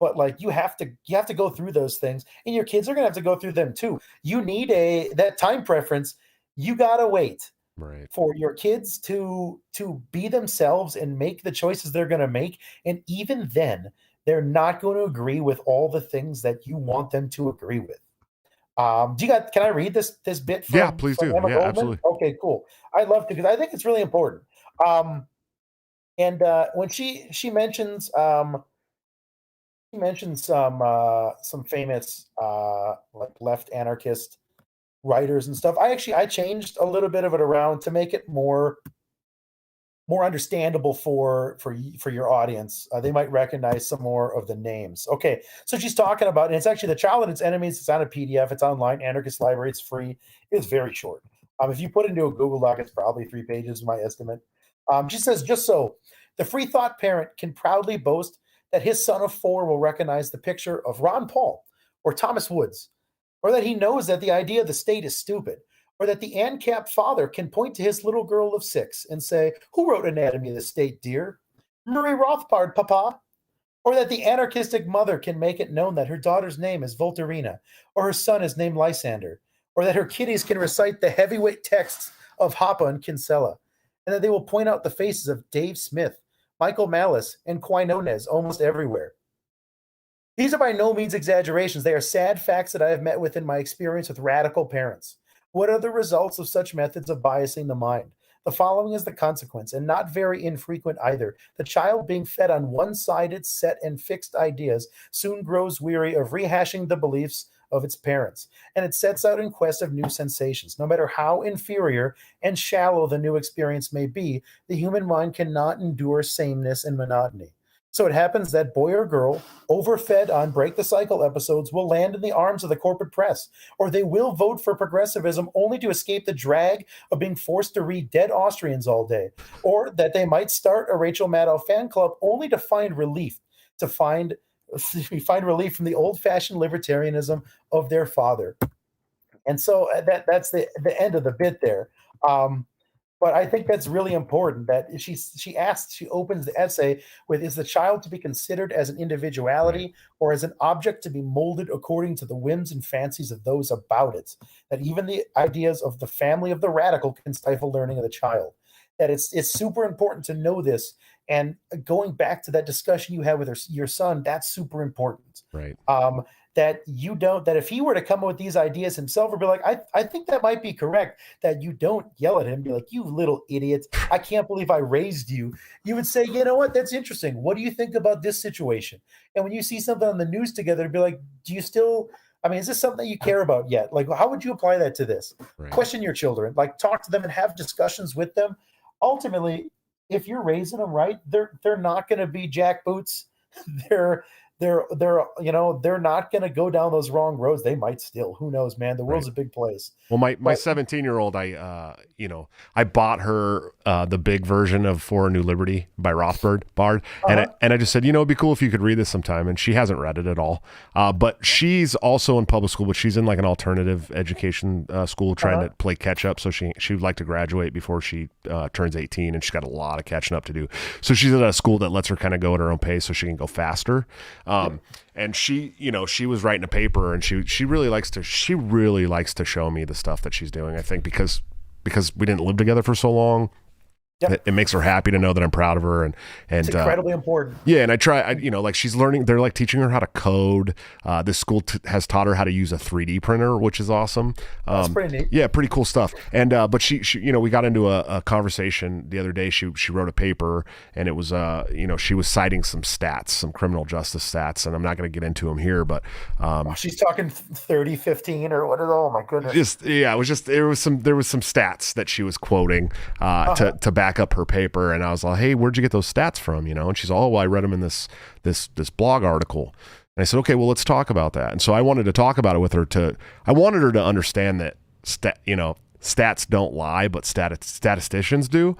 But like you have to go through those things, and your kids are gonna have to go through them too. You need that time preference. You gotta wait Right. for your kids to be themselves and make the choices they're going to make, and even then they're not going to agree with all the things that you want them to agree with. Can I read this bit Yeah, from please do. Emma Yeah, Goldman? absolutely. Okay, cool. I'd love to because I think it's really important. And when she mentions some famous like left anarchist writers and stuff. I changed a little bit of it around to make it more understandable for your audience. They might recognize some more of the names. Okay, so she's talking about, and it's actually The Child and Its Enemies. It's on a PDF. It's online, Anarchist Library. It's free. It's very short. If you put it into a Google Doc, it's probably 3 pages, my estimate. She says, just so the free thought parent can proudly boast that his son of 4 will recognize the picture of Ron Paul or Thomas Woods, or that he knows that the idea of the state is stupid, or that the ANCAP father can point to his little girl of 6 and say, "Who wrote Anatomy of the State, dear? Murray Rothbard, papa." Or that the anarchistic mother can make it known that her daughter's name is Volterina, or her son is named Lysander, or that her kiddies can recite the heavyweight texts of Hoppe and Kinsella, and that they will point out the faces of Dave Smith, Michael Malice, and Quinones almost everywhere. These are by no means exaggerations. They are sad facts that I have met with in my experience with radical parents. What are the results of such methods of biasing the mind? The following is the consequence, and not very infrequent either. The child being fed on one sided, set, and fixed ideas soon grows weary of rehashing the beliefs of its parents, and it sets out in quest of new sensations. No matter how inferior and shallow the new experience may be, the human mind cannot endure sameness and monotony. So it happens that boy or girl, overfed on break the cycle episodes, will land in the arms of the corporate press, or they will vote for progressivism only to escape the drag of being forced to read Dead Austrians all day, or that they might start a Rachel Maddow fan club only to find relief, to find relief from the old-fashioned libertarianism of their father. And so that's the end of the bit there. But I think that's really important that she opens the essay with, is the child to be considered as an individuality Right. or as an object to be molded according to the whims and fancies of those about it? That even the ideas of the family of the radical can stifle learning of the child. That it's super important to know this. And going back to that discussion you had with your son, that's super important. Right. That you don't, that if he were to come up with these ideas himself or be like, I think that might be correct, that you don't yell at him, be like, "You little idiot, I can't believe I raised you." You would say, "You know what, that's interesting. What do you think about this situation?" And when you see something on the news together, be like, "Do you still, I mean, is this something that you care about yet? Like, how would you apply that to this?" Right. Question your children, like talk to them and have discussions with them. Ultimately, if you're raising them right, they're not going to be jackboots. they're they're not going to go down those wrong roads. They might still, who knows, man. The world's Right. a big place. Well, my But 17-year-old, I bought her the big version of For a New Liberty by Rothbard Bard, uh-huh. and I just said, it'd be cool if you could read this sometime. And she hasn't read it at all. But she's also in public school, but she's in like an alternative education school, trying to play catch up. So she would like to graduate before she turns 18, and she's got a lot of catching up to do. So she's at a school that lets her kind of go at her own pace, so she can go faster. And she was writing a paper, and she really likes to show me the stuff that she's doing. I think because we didn't live together for so long. Yep. It makes her happy to know that I'm proud of her, and It's incredibly important. Yeah, and I try, like she's learning. They're like teaching her how to code. This school has taught her how to use a 3D printer, which is awesome. That's pretty neat. Yeah, pretty cool stuff. And but she we got into a conversation the other day. She wrote a paper, and it was she was citing some stats, some criminal justice stats, and I'm not going to get into them here, but she's talking 30, 15 or what? Oh my goodness. There was some stats that she was quoting to back up her paper, and I was like, hey, where'd you get those stats from? And she's all, well, I read them in this blog article. And I said, okay, well, let's talk about that. And so I wanted to talk about it with her. I wanted her to understand that stats don't lie, but statisticians do.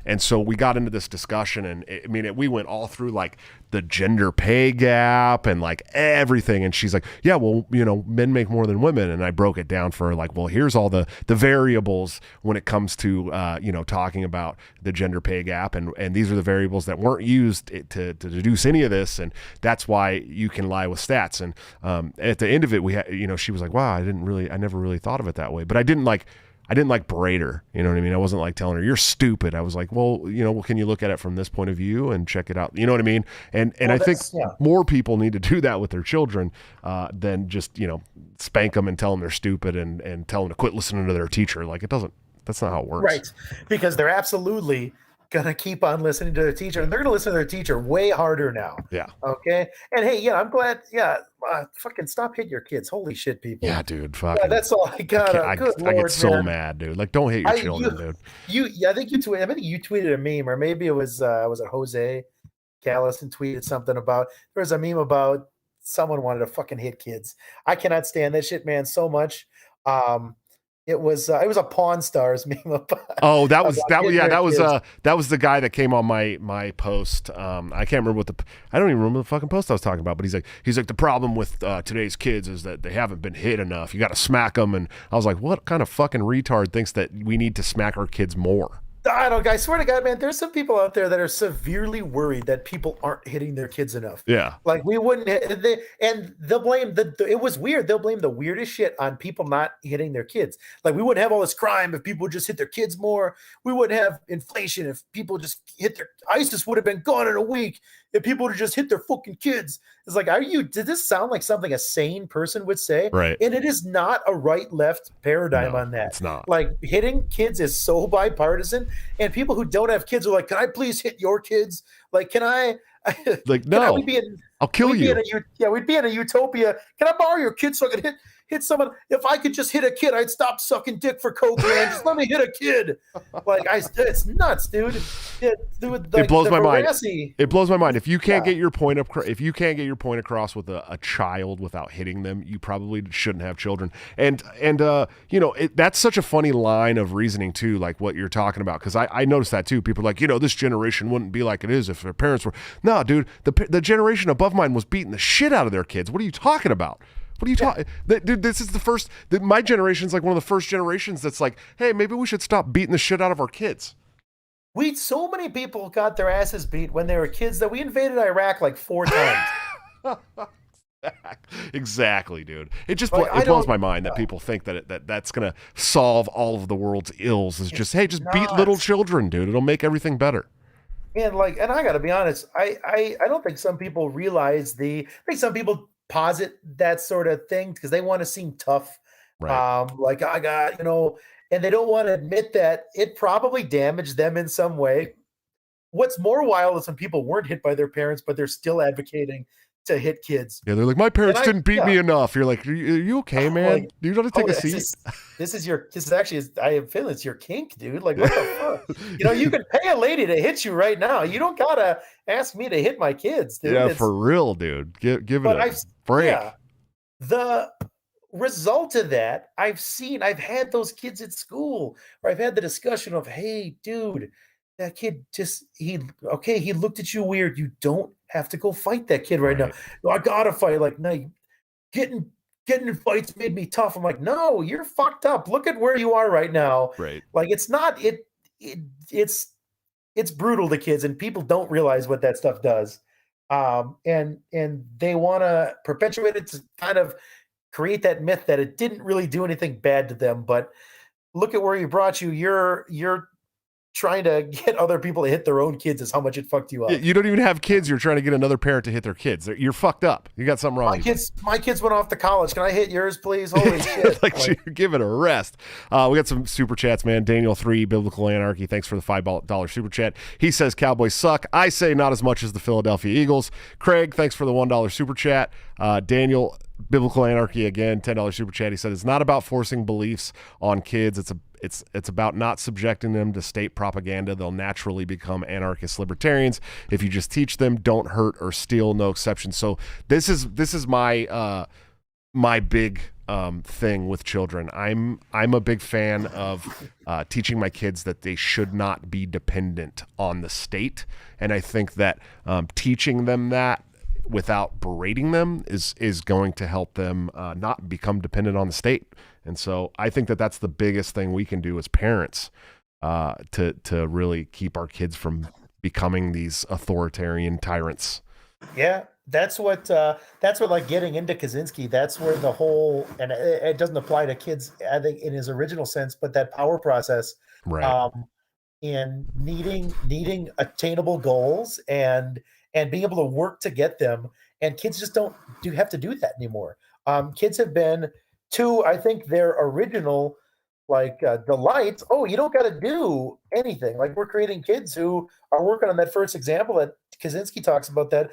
And so we got into this discussion, and we went all through like the gender pay gap and like everything. And she's like, yeah, well, men make more than women. And I broke it down for her, like, well, here's all the variables when it comes to, talking about the gender pay gap. And these are the variables that weren't used to deduce any of this. And that's why you can lie with stats. And at the end of it, we had, she was like, wow, I never really thought of it that way. But I didn't berate her. You know what I mean? I wasn't like telling her you're stupid. I was like, well, can you look at it from this point of view and check it out? You know what I mean? And I think more people need to do that with their children than just, spank them and tell them they're stupid and tell them to quit listening to their teacher. Like that's not how it works. Right. Because they're absolutely going to keep on listening to their teacher, and they're going to listen to their teacher way harder now. Yeah. Okay. And hey, I'm glad. Yeah. Fucking stop hitting your kids. Holy shit, people. Yeah, dude. Fucking. Yeah, that's all I got. I get so mad, dude. Like, don't hate your children, dude. I think you tweeted a meme, or maybe it was it Jose Callison tweeted something about, there was a meme about someone wanted to fucking hit kids. I cannot stand that shit, man, so much. It was a Pawn Stars meme about. Oh, that was the guy that came on my post. I can't remember I don't even remember the fucking post I was talking about. But he's like the problem with today's kids is that they haven't been hit enough. You got to smack them. And I was like, what kind of fucking retard thinks that we need to smack our kids more? I don't. I swear to God, man, there's some people out there that are severely worried that people aren't hitting their kids enough. Yeah, like we wouldn't. And they'll blame it was weird. They'll blame the weirdest shit on people not hitting their kids. Like we wouldn't have all this crime if people would just hit their kids more. We wouldn't have inflation if people just hit their. ISIS would have been gone in a week if people would have just hit their fucking kids. It's like, did this sound like something a sane person would say? Right. And it is not a right-left paradigm on that. It's not. Like hitting kids is so bipartisan, and people who don't have kids are like, can I please hit your kids? Like, can I? Like, no, I'll kill you. We'd be in a utopia. Can I borrow your kid so I can hit someone? If I could just hit a kid, I'd stop sucking dick for coke, man. Just let me hit a kid. Like, it's nuts, dude. It blows my mind. It blows my mind. If you can't get your point across with a child without hitting them, you probably shouldn't have children. And that's such a funny line of reasoning too, like what you're talking about. Because I noticed that too. People are like, this generation wouldn't be like it is if their parents were. No, dude. The generation above mine was beating the shit out of their kids. What are you talking about? What are you talking? Dude, this is the first. My generation's like one of the first generations that's like, hey, maybe we should stop beating the shit out of our kids. So many people got their asses beat when they were kids that we invaded Iraq like 4 times. Exactly, dude. It just it blows my mind that people think that's gonna solve all of the world's ills. Is just beat little children, dude. It'll make everything better. And I got to be honest, I don't think some people realize I think some people posit that sort of thing because they want to seem tough. Right. Like I got, and they don't want to admit that it probably damaged them in some way. What's more wild is when people weren't hit by their parents, but they're still advocating to hit kids. Yeah, they're like, my parents And didn't beat me enough. You're like, are you okay, man? like, You got to take a seat. This is actually, I have feeling it's your kink, dude. Like, what the fuck? You can pay a lady to hit you right now. You don't gotta ask me to hit my kids, dude. Yeah, for real, dude. Give it a break. Yeah, the result of that, I've had those kids at school, or I've had the discussion of, hey, dude, that kid he looked at you weird. You don't have to go fight that kid right now. No, I gotta fight. Like, no, getting in fights made me tough. I'm like, no, you're fucked up. Look at where you are right now. Right. Like, it's not it's brutal to kids, and people don't realize what that stuff does. And they want to perpetuate it to kind of create that myth that it didn't really do anything bad to them. But look at where you brought you. You're trying to get other people to hit their own kids is how much it fucked you up. You don't even have kids. You're trying to get another parent to hit their kids. You're fucked up. You got something wrong. My kids went off to college. Can I hit yours, please? Holy shit. Like, give it a rest. We got some super chats, man. Daniel 3, Biblical Anarchy. Thanks for the $5 super chat. He says Cowboys suck. I say not as much as the Philadelphia Eagles. Craig, thanks for the $1 super chat. Daniel, Biblical Anarchy again, $10 super chat. He said it's not about forcing beliefs on kids. It's about not subjecting them to state propaganda. They'll naturally become anarchist libertarians if you just teach them don't hurt or steal, no exception. So this is my my big thing with children. I'm a big fan of teaching my kids that they should not be dependent on the state, and I think that teaching them that without berating them is going to help them not become dependent on the state. And so I think that that's the biggest thing we can do as parents to really keep our kids from becoming these authoritarian tyrants. Yeah, that's what like getting into Kaczynski. That's where the whole, and it doesn't apply to kids, I think, in his original sense, but that power process, right? And needing attainable goals and being able to work to get them. And kids just don't have to do that anymore. Kids have been to, I think, their original delights. Oh, you don't got to do anything. Like, we're creating kids who are working on that first example that Kaczynski talks about, that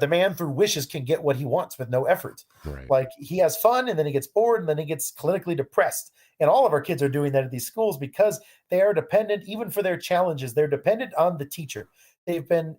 the man through wishes can get what he wants with no effort. Right. Like, he has fun and then he gets bored and then he gets clinically depressed. And all of our kids are doing that at these schools because they are dependent, even for their challenges, they're dependent on the teacher.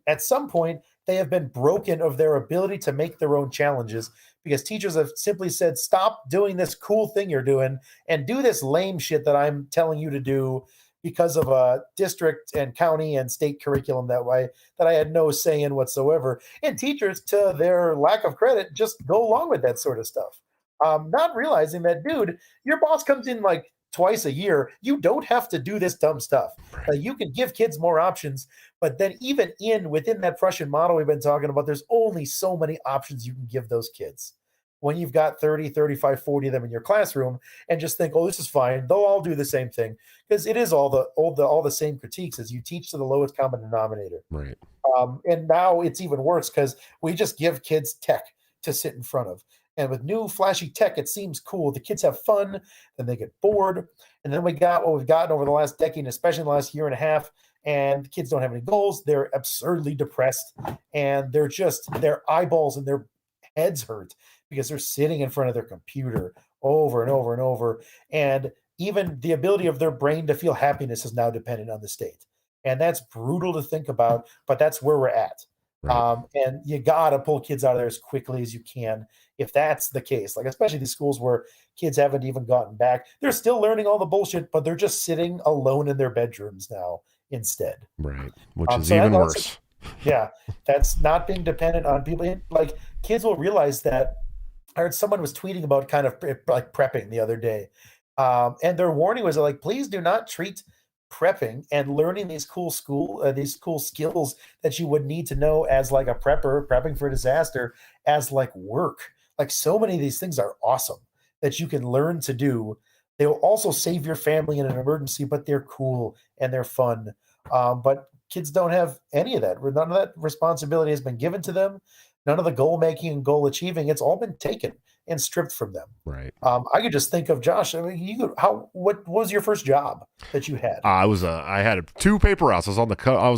At some point, they have been broken of their ability to make their own challenges because teachers have simply said, stop doing this cool thing you're doing and do this lame shit that I'm telling you to do because of a district and county and state curriculum that I had no say in whatsoever. And teachers, to their lack of credit, just go along with that sort of stuff. Not realizing that, dude, your boss comes in like twice a year. You don't have to do this dumb stuff. Right. You can give kids more options, but then even within that Prussian model we've been talking about, there's only so many options you can give those kids. When you've got 30, 35, 40 of them in your classroom and just think, oh, this is fine. They'll all do the same thing because it is all the same critiques as you teach to the lowest common denominator. Right. And now it's even worse because we just give kids tech to sit in front of. And with new flashy tech, it seems cool. The kids have fun, then they get bored. And then we got what we've gotten over the last decade, especially in the last year and a half. And the kids don't have any goals. They're absurdly depressed. And their eyeballs and their heads hurt because they're sitting in front of their computer over and over and over. And even the ability of their brain to feel happiness is now dependent on the state. And that's brutal to think about, but that's where we're at. Right. And you got to pull kids out of there as quickly as you can if that's the case. Like, especially these schools where kids haven't even gotten back. They're still learning all the bullshit, but they're just sitting alone in their bedrooms now instead. Right. Which is even worse. Yeah. That's not being dependent on people. Like, kids will realize that. I heard someone was tweeting about kind of like prepping the other day. And their warning was like, please do not treat prepping and learning these cool skills that you would need to know as like a prepper, prepping for disaster, as like work. Like, so many of these things are awesome that you can learn to do. They will also save your family in an emergency, but they're cool and they're fun. But kids don't have any of that. None of that responsibility has been given to them. None of the goal making and goal achieving, it's all been taken and stripped from them. Right. I could just think of Josh. I mean, what was your first job that you had? I had 2 paper routes. I was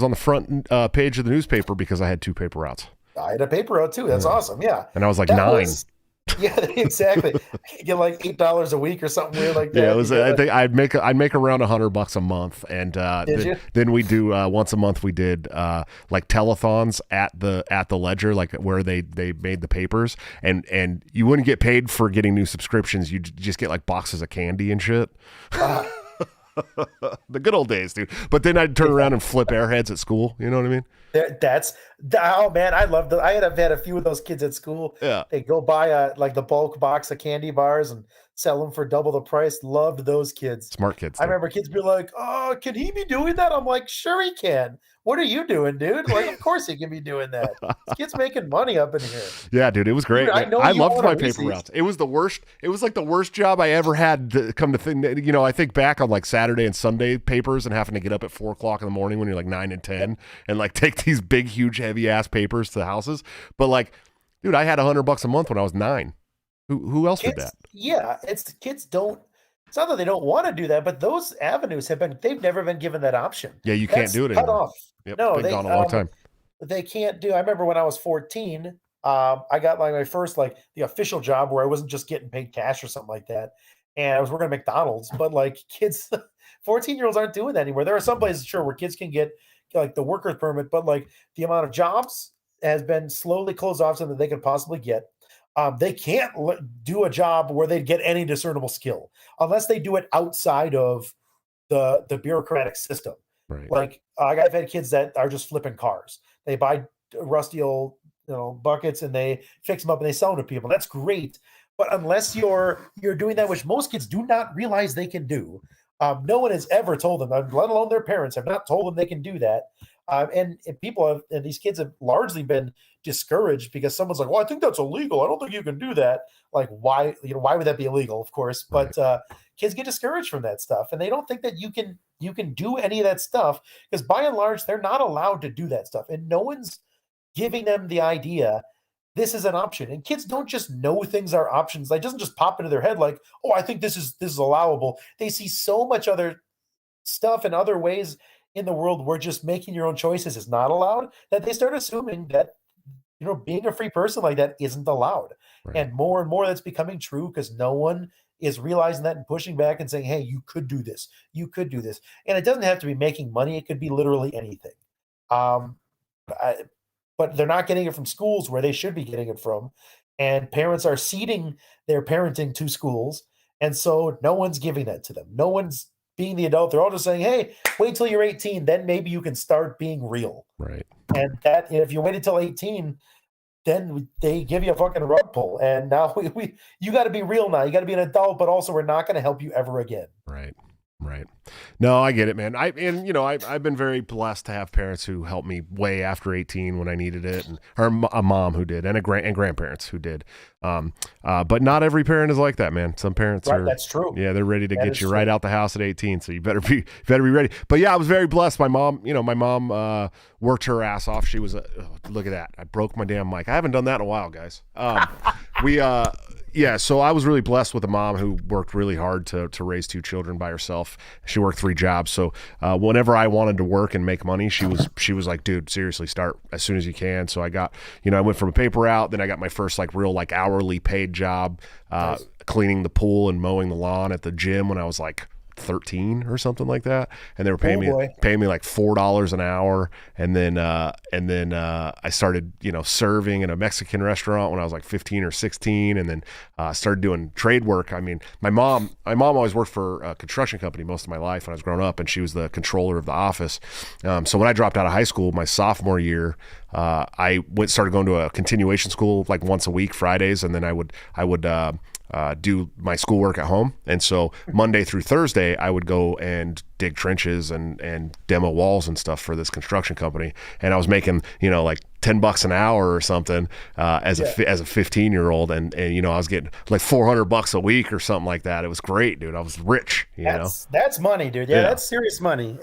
on the front page of the newspaper because I had 2 paper routes. I had a paper route too. That's Yeah. awesome. Yeah. And I was like That 9. was, yeah, exactly. You get like $8 a week or something weird like Yeah, it that. was. I think I'd make around $100 a month, and Did you? then we do once a month. We did like telethons at the ledger, like where they made the papers, and you wouldn't get paid for getting new subscriptions. You just get like boxes of candy and shit. Uh, The good old days, dude. But then I'd turn around and flip airheads at school. You know what I mean? That's oh man, I love I have had a few of those kids at school. Yeah. They go buy like the bulk box of candy bars and sell them for double the price. Loved those kids. Smart kids. I Dude. remember kids be like, "Oh, can he be doing that?" I'm like, "Sure he can. What are you doing, dude? Like, of course he can be doing that. This kid's making money up in here." Yeah, dude, it was great. Dude, I know I you loved want a my paper Reese's. routes. It was the worst. It was like the worst job I ever had to come to think. You know, I think back on like Saturday and Sunday papers and having to get up at 4 o'clock in the morning when you're like 9 and 10 and like take these big, huge, heavy ass papers to the houses. But like, dude, I had $100 a month when I was 9. Who else did that? Yeah, it's kids don't. It's not that they don't want to do that, but those avenues they've never been given that option. Yeah, you can't do it cut anymore. off. Yep, No, been gone a long time. they can't do. I remember when I was 14, I got like my first like the official job where I wasn't just getting paid cash or something like that, and I was working at McDonald's. But like kids, 14-year-olds aren't doing that anymore. There are some places sure where kids can get like the worker's permit, but like the amount of jobs has been slowly closed off so that they could possibly get. They can't do a job where they get any discernible skill unless they do it outside of the bureaucratic system. Right. Like I've had kids that are just flipping cars. They buy rusty old buckets and they fix them up and they sell them to people. That's great, but unless you're doing that, which most kids do not realize they can do, no one has ever told them, let alone their parents have not told them they can do that. And people have, and these kids have largely been discouraged because someone's like, well, I think that's illegal. I don't think you can do that. Like, why, why would that be illegal? Of course, but kids get discouraged from that stuff, and they don't think that you can do any of that stuff because by and large they're not allowed to do that stuff, and no one's giving them the idea this is an option. And kids don't just know things are options. Like, it doesn't just pop into their head like, oh, I think this is allowable. They see so much other stuff and other ways in the world where just making your own choices is not allowed that they start assuming that being a free person like that isn't allowed. Right. And more that's becoming true because no one is realizing that and pushing back and saying, hey, you could do this, and it doesn't have to be making money, it could be literally anything. But they're not getting it from schools where they should be getting it from, and parents are ceding their parenting to schools, and so no one's giving that to them. No one's being the adult. They're all just saying, hey, wait till you're 18, then maybe you can start being real. Right. And that, if you wait until 18, then they give you a fucking rug pull. And now you got to be real now. You got to be an adult, but also we're not going to help you ever again. Right. Right. No, I get it, man. I've been very blessed to have parents who helped me way after 18 when I needed it, or a mom who did, and grandparents who did. But not every parent is like that, man. Some parents are. That's true. Yeah, they're ready to get you right out the house at 18, so you better be ready. But yeah, I was very blessed. My mom worked her ass off. She was look at that. I broke my damn mic. I haven't done that in a while, guys. Yeah, so I was really blessed with a mom who worked really hard to raise 2 children by herself. She worked 3 jobs. So whenever I wanted to work and make money, she was like, dude, seriously, start as soon as you can. So I got, I went from a paper route, then I got my first like real like hourly paid job, nice. Cleaning the pool and mowing the lawn at the gym when I was like 13 or something like that, and they were paying me like $4 an hour, and then I started serving in a Mexican restaurant when I was like 15 or 16, and then started doing trade work. I mean, my mom always worked for a construction company most of my life when I was growing up, and she was the controller of the office. So when I dropped out of high school my sophomore year, I started going to a continuation school like once a week Fridays, and then I would do my schoolwork at home. And so Monday through Thursday, I would go and dig trenches and demo walls and stuff for this construction company. And I was making, like $10 an hour or something as a 15-year-old. And I was getting like $400 a week or something like that. It was great, dude. I was rich, That's money, dude. Yeah, that's serious money.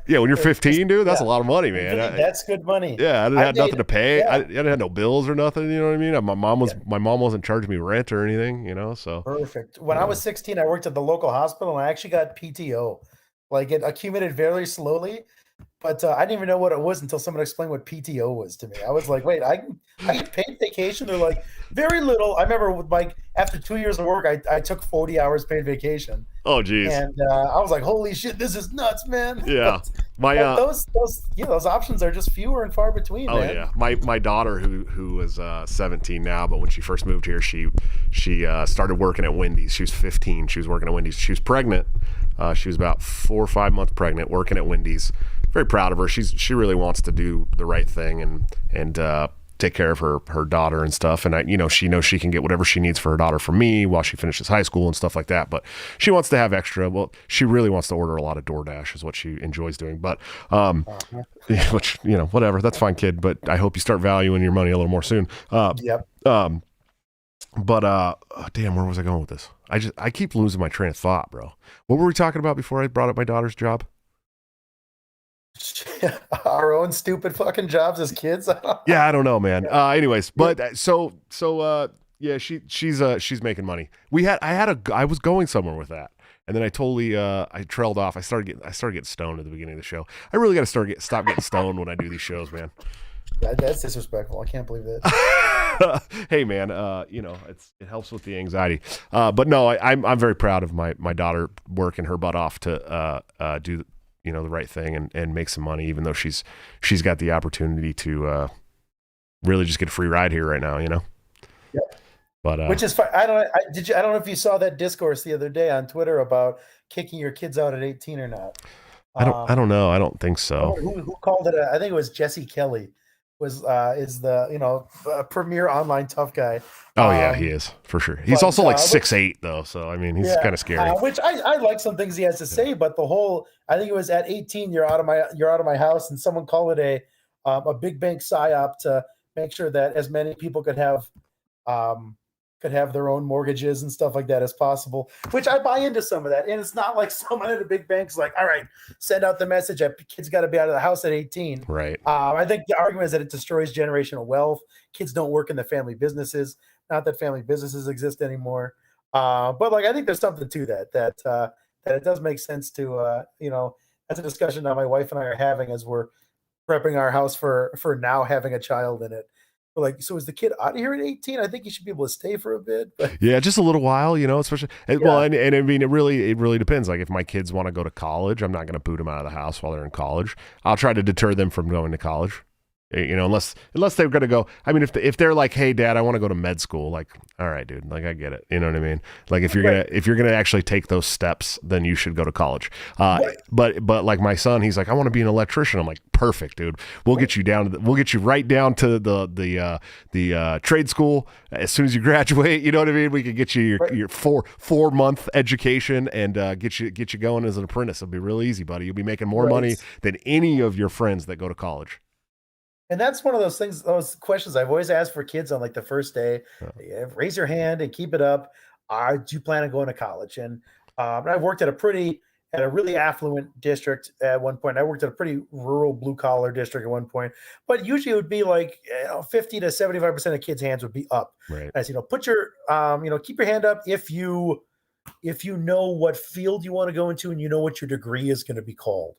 Yeah, when you're 15, dude, that's a lot of money, man. That's good money. Yeah, I didn't have nothing to pay. I didn't have no bills or nothing. You know what I mean? My mom wasn't charging me rent or anything. So perfect. When I was 16, I worked at the local hospital, and I actually got PTO. Like, it accumulated very slowly, but I didn't even know what it was until someone explained what PTO was to me. I was like, wait, I get paid vacation? They're like, very little. I remember with like after 2 years of work, I took 40 hours paid vacation. Oh, geez. And I was like, holy shit, this is nuts, man. Yeah. My But those options are just fewer and far between, Oh man. yeah, my daughter who is 17 now, but when she first moved here, she started working at Wendy's. She was 15. She was working at Wendy's. She was pregnant. She was about 4 or 5 months pregnant, working at Wendy's. Very proud of her. She really wants to do the right thing and take care of her daughter and stuff. And she knows she can get whatever she needs for her daughter from me while she finishes high school and stuff like that. But she wants to have extra. Well, she really wants to order a lot of DoorDash is what she enjoys doing. But which whatever, that's fine, kid. But I hope you start valuing your money a little more soon. Yep. But damn, where was I going with this? I keep losing my train of thought, bro. What were we talking about before I brought up my daughter's job? Our own stupid fucking jobs as kids. Yeah, I don't know, man. Anyways, but yeah, she's making money. I was going somewhere with that, and then I trailed off. I started getting stoned at the beginning of the show. I really got to stop getting stoned when I do these shows, man. That's disrespectful. I can't believe that. Hey, man, it helps with the anxiety. But no, I'm very proud of my daughter working her butt off to do the right thing and make some money, even though she's got the opportunity to really just get a free ride here right now, Yep. But which is fine. I don't know if you saw that discourse the other day on Twitter about kicking your kids out at 18 or not. I don't know. I don't think so. Who called it? I think it was Jesse Kelly. Is the premier online tough guy. Oh yeah, he is for sure. He's also like 6'8" though, so I mean he's kind of scary. Which I like some things he has to say, but the whole I think it was at 18 you're out of my house, and someone called it a big bank psyop to make sure that as many people could have their own mortgages and stuff like that as possible, which I buy into some of that. And it's not like someone at a big bank's like, all right, send out the message that kids got to be out of the house at 18. Right. I think the argument is that it destroys generational wealth. Kids don't work in the family businesses. Not that family businesses exist anymore. But like, I think there's something to that it does make sense to, that's a discussion that my wife and I are having as we're prepping our house for now having a child in it. Like, so is the kid out of here at 18? I think he should be able to stay for a bit. But yeah, just a little while, especially. Well, and I mean, it really depends. Like, if my kids want to go to college, I'm not going to boot them out of the house while they're in college. I'll try to deter them from going to college. Unless they're going to go. I mean, if they're like, hey, Dad, I want to go to med school. Like, all right, dude. Like, I get it. You know what I mean? Like, if you're gonna actually take those steps, then you should go to college. But like my son, he's like, I want to be an electrician. I'm like, perfect, dude. We'll get you right down to the trade school as soon as you graduate. You know what I mean? We could get you your 4-month education and get you going as an apprentice. It'll be real easy, buddy. You'll be making more money than any of your friends that go to college. And that's one of those things, those questions I've always asked for kids on like the first day. Raise your hand and keep it up. Do you plan on going to college? And I've worked at a really affluent district at one point. I worked at a pretty rural blue collar district at one point, but usually it would be like 50 to 75% of kids' hands would be up. Right. As put your keep your hand up if you know what field you want to go into and you know what your degree is going to be called.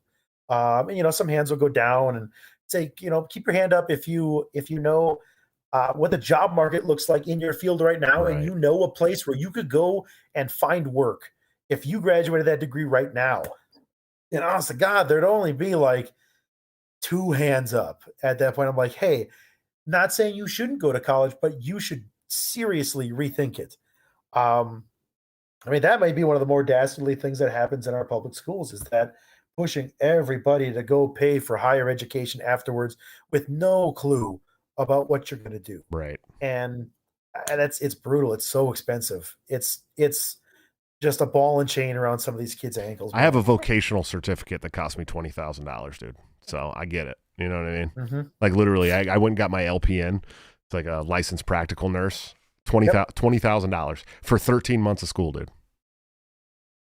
And some hands will go down and say, keep your hand up if you know what the job market looks like in your field right now, and you know a place where you could go and find work if you graduated that degree right now. And honest to God, there'd only be like 2 hands up at that point. I'm like, hey, not saying you shouldn't go to college, but you should seriously rethink it. I mean, that might be one of the more dastardly things that happens in our public schools is that pushing everybody to go pay for higher education afterwards with no clue about what you're going to do. Right. And it's brutal. It's so expensive. It's just a ball and chain around some of these kids' ankles. Man. I have a vocational certificate that cost me $20,000, dude. So I get it. You know what I mean? Mm-hmm. Like literally, I went and got my LPN. It's like a licensed practical nurse. $20,000 for 13 months of school, dude.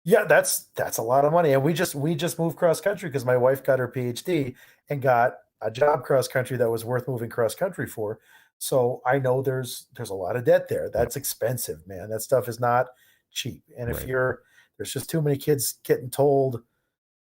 Yeah, that's a lot of money. And we just moved cross country because my wife got her PhD and got a job cross country that was worth moving cross country for. So I know there's a lot of debt there. That's expensive, man. That stuff is not cheap. And if there's just too many kids getting told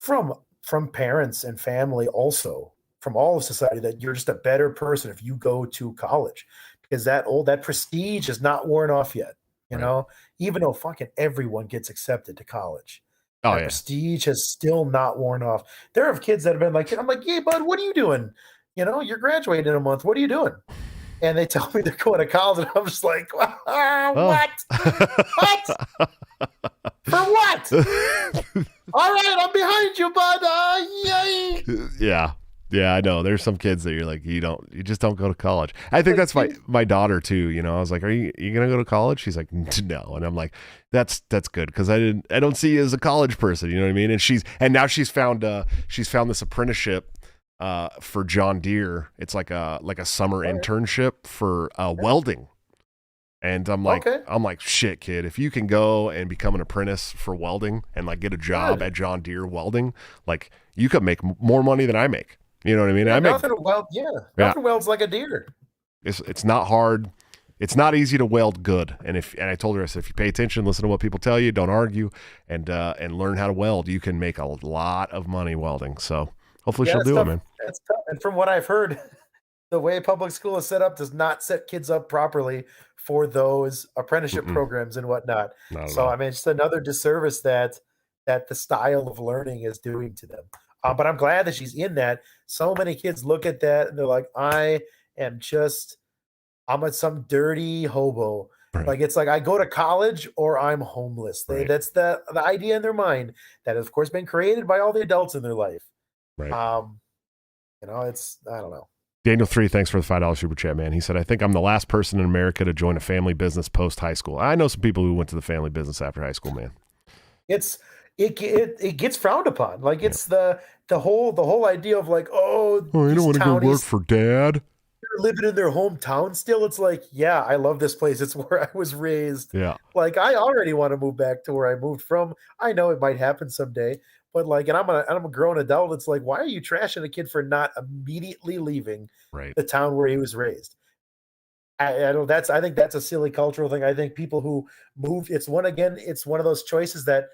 from from parents and family, also from all of society, that you're just a better person if you go to college, because that prestige is not worn off yet. You Right. know, even though fucking everyone gets accepted to college, Oh that yeah. prestige has still not worn off. There are kids that have been like, I'm like, "Hey, bud, what are you doing? You know, you're graduating in a month. What are you doing?" And they tell me they're going to college, and I'm just like, what? What? For what? All right, I'm behind you, bud. Yay! Yeah. Yeah, I know. There's some kids that you're like, you just don't go to college. I think that's my daughter too. You know, I was like, are you gonna go to college? She's like, no. And I'm like, that's good, because I don't see you as a college person. You know what I mean? And now she's found this apprenticeship for John Deere. It's like a summer internship for welding. And I'm like, shit, kid, if you can go and become an apprentice for welding and like get a job at John Deere welding, like you could make more money than I make. You know what I mean? Nothing welds like a deer. It's not hard. It's not easy to weld good. And I told her, I said, if you pay attention, listen to what people tell you, don't argue, and learn how to weld, you can make a lot of money welding. So hopefully she'll do it, man. That's tough. And from what I've heard, the way public school is set up does not set kids up properly for those apprenticeship programs and whatnot. So I mean, it's another disservice that the style of learning is doing to them. But I'm glad that she's in that. So many kids look at that and they're like, I'm some dirty hobo. Right. Like, it's like, I go to college or I'm homeless. That's the idea in their mind that has, of course, been created by all the adults in their life. Right. You know, I don't know. Daniel 3, thanks for the $5 super chat, man. He said, I think I'm the last person in America to join a family business post high school. I know some people who went to the family business after high school, man. It gets frowned upon. Like, it's the whole idea of like, you don't want to go work for dad. They're living in their hometown still. It's like, yeah, I love this place. It's where I was raised. Yeah. Like, I already want to move back to where I moved from. I know it might happen someday, but like, and I'm a grown adult. It's like, why are you trashing a kid for not immediately leaving the town where he was raised? I think that's a silly cultural thing. I think people who move, it's one of those choices that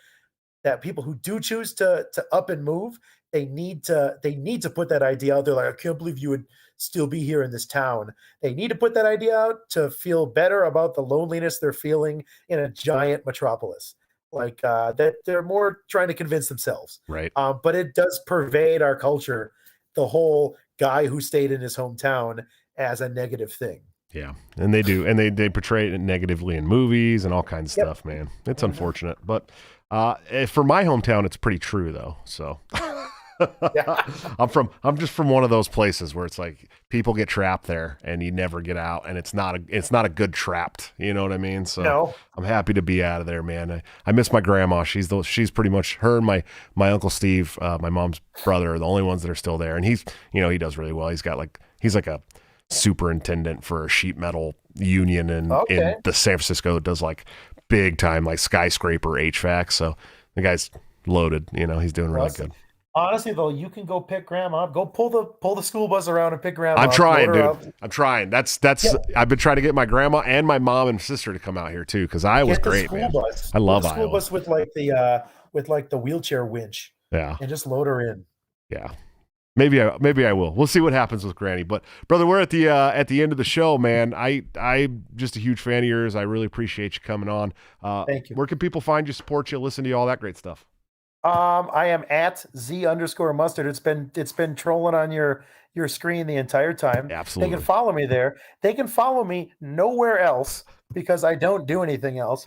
people who do choose to up and move, they need to put that idea out there. Like, I can't believe you would still be here in this town. They need to put that idea out to feel better about the loneliness they're feeling in a giant metropolis. Like, that they're more trying to convince themselves. Right. But it does pervade our culture, the whole guy who stayed in his hometown as a negative thing. Yeah, and they do, and they portray it negatively in movies and all kinds of stuff, man. It's unfortunate, but for my hometown, it's pretty true though. So I'm just from one of those places where it's like people get trapped there and you never get out, and it's not a good trapped. You know what I mean? So I'm happy to be out of there, man. I miss my grandma. She's pretty much, her and my Uncle Steve, my mom's brother, are the only ones that are still there, and he does really well. He's like a superintendent for a sheet metal union in the San Francisco, does like big time like skyscraper HVAC. So the guy's loaded. He's doing really good. Honestly, though, you can go pick grandma up. Go pull the school bus around and pick grandma up. I'm trying, dude. Up. I'm trying. That's I've been trying to get my grandma and my mom and sister to come out here too, because Iowa's great, man. Bus. I love Iowa. School bus with the wheelchair winch. Yeah. And just load her in. Yeah. Maybe I will. We'll see what happens with Granny. But brother, we're at the end of the show, man. I'm just a huge fan of yours. I really appreciate you coming on. Thank you. Where can people find you, support you, listen to you, all that great stuff? I am at Z_mustard. It's been trolling on your screen the entire time. Absolutely. They can follow me there. They can follow me nowhere else because I don't do anything else.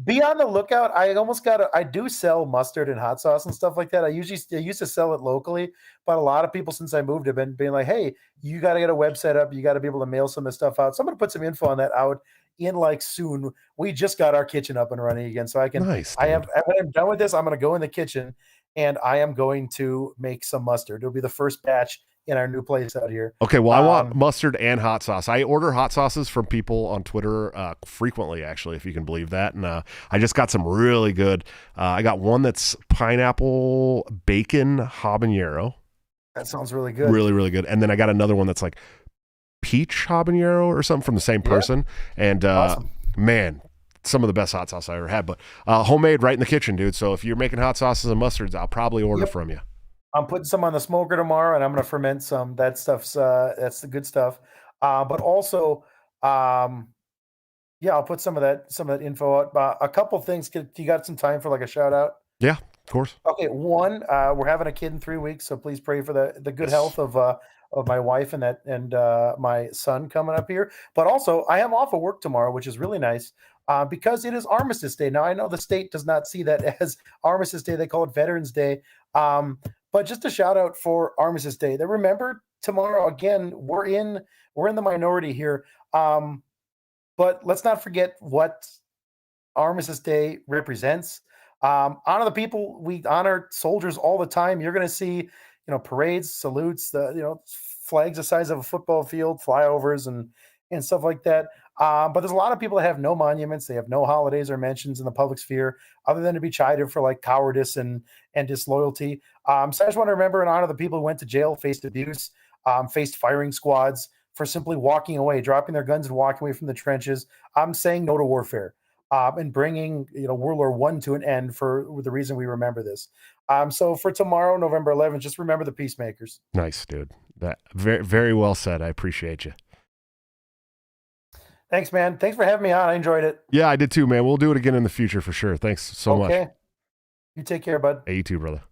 Be on the lookout. I do sell mustard and hot sauce and stuff like that. I used to sell it locally, but a lot of people since I moved have been being like, hey, you got to get a website up. You got to be able to mail some of the stuff out. So I'm going to put some info on that out in like soon. We just got our kitchen up and running again. So when I'm done with this, I'm going to go in the kitchen and I am going to make some mustard. It'll be the first batch in our new place out here. Okay, well, I want mustard and hot sauce. I order hot sauces from people on Twitter frequently, actually, if you can believe that. And I just got some really good. I got one that's pineapple bacon habanero. That sounds really good. Really, really good. And then I got another one that's like peach habanero or something from the same person. And awesome. Man, some of the best hot sauce I ever had. But homemade right in the kitchen, dude. So if you're making hot sauces and mustards, I'll probably order from you. I'm putting some on the smoker tomorrow, and I'm going to ferment some. That stuff's that's the good stuff. But also, um, yeah, I'll put some of that info out. A couple things. You got some time for like a shout out? Yeah, of course. Okay, one, we're having a kid in 3 weeks, so please pray for the good Yes. health of my wife and my son coming up here. But also, I am off of work tomorrow, which is really nice because it is Armistice Day. Now, I know the state does not see that as Armistice Day; they call it Veterans Day. But just a shout out for Armistice Day. That remember tomorrow again, we're in the minority here, but let's not forget what Armistice Day represents. Honor the people. We honor soldiers all the time. You're going to see, parades, salutes, flags the size of a football field, flyovers, and stuff like that. But there's a lot of people that have no monuments. They have no holidays or mentions in the public sphere, other than to be chided for like cowardice and disloyalty. So I just want to remember and honor the people who went to jail, faced abuse, faced firing squads for simply walking away, dropping their guns and walking away from the trenches. I'm saying no to warfare. And bringing World War I to an end for the reason we remember this. So for tomorrow, November 11th, just remember the peacemakers. Nice, dude. That very, very well said. I appreciate you. Thanks, man. Thanks for having me on. I enjoyed it. Yeah, I did too, man. We'll do it again in the future for sure. Thanks so much. Okay. You take care, bud. Hey, you too, brother.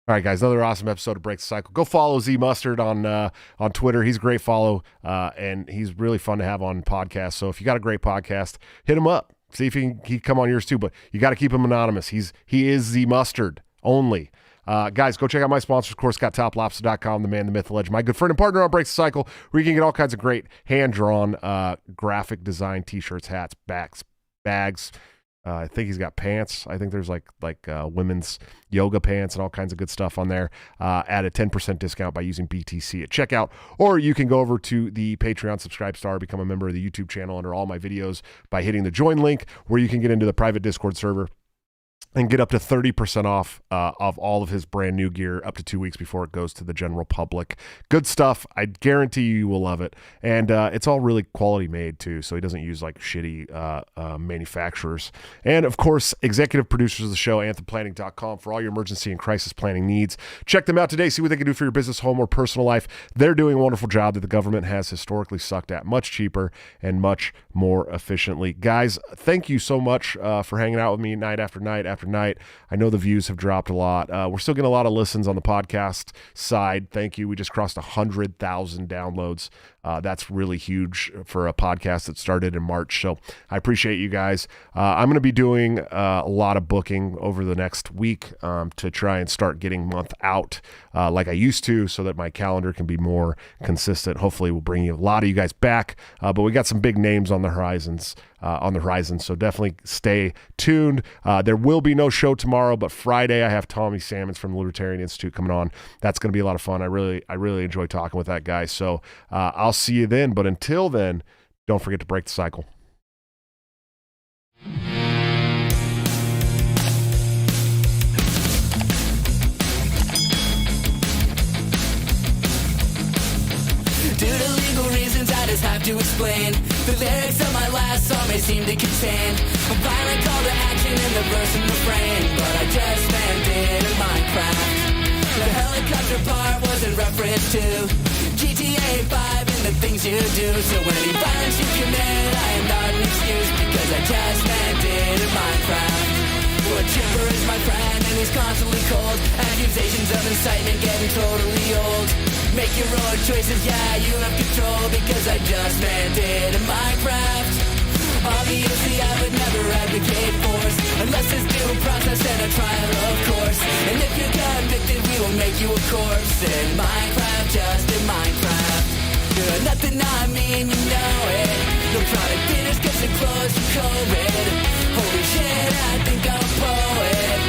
All right, guys, another awesome episode of Break the Cycle. Go follow Z Mustard on Twitter. He's a great follow, and he's really fun to have on podcasts. So if you got a great podcast, hit him up. See if he can come on yours too, but you got to keep him anonymous. He is Z Mustard only. Guys, go check out my sponsors, of course, ScottTopLobster.com, the man, the myth, the legend, my good friend and partner on Break the Cycle, where you can get all kinds of great hand-drawn graphic design T-shirts, hats, bags. I think he's got pants. I think there's like women's yoga pants and all kinds of good stuff on there at a 10% discount by using BTC at checkout. Or you can go over to the Patreon, subscribe star, become a member of the YouTube channel under all my videos by hitting the join link, where you can get into the private Discord server and get up to 30% off of all of his brand new gear up to 2 weeks before it goes to the general public. Good stuff. I guarantee you will love it. And it's all really quality made too, so he doesn't use like shitty manufacturers. And of course, executive producers of the show, anthemplanning.com, for all your emergency and crisis planning needs. Check them out today. See what they can do for your business, home, or personal life. They're doing a wonderful job that the government has historically sucked at, much cheaper and much more efficiently. Guys, thank you so much for hanging out with me night after night after night. I know the views have dropped a lot. We're still getting a lot of listens on the podcast side. Thank you. We just crossed 100,000 downloads. That's really huge for a podcast that started in March. So I appreciate you guys. I'm going to be doing a lot of booking over the next week to try and start getting month out like I used to, so that my calendar can be more consistent. Hopefully we'll bring you a lot of you guys back. But we got some big names on the horizon. So definitely stay tuned. There will be no show tomorrow, but Friday I have Tommy Salmons from the Libertarian Institute coming on. That's going to be a lot of fun. I really enjoy talking with that guy. So I'll see you then. But until then, don't forget to break the cycle. Due to legal reasons, I just have to explain. The lyrics of my last song may seem to contain a violent call to action in the verse and refrain, but I just meant it in Minecraft. The helicopter part was in reference to GTA 5 and the things you do. So any violence you commit, I am not an excuse, because I just meant it in Minecraft. A chipper is my friend and he's constantly cold. Accusations of incitement getting totally old. Make your own choices, yeah, you have control, because I just meant it in Minecraft. Obviously I would never advocate force, unless there's due process and a trial, of course. And if you're convicted, we will make you a corpse in Minecraft, just in Minecraft. Nothing I mean, you know it. No product dinners, cause it closed for COVID. Holy shit, I think I'm a poet.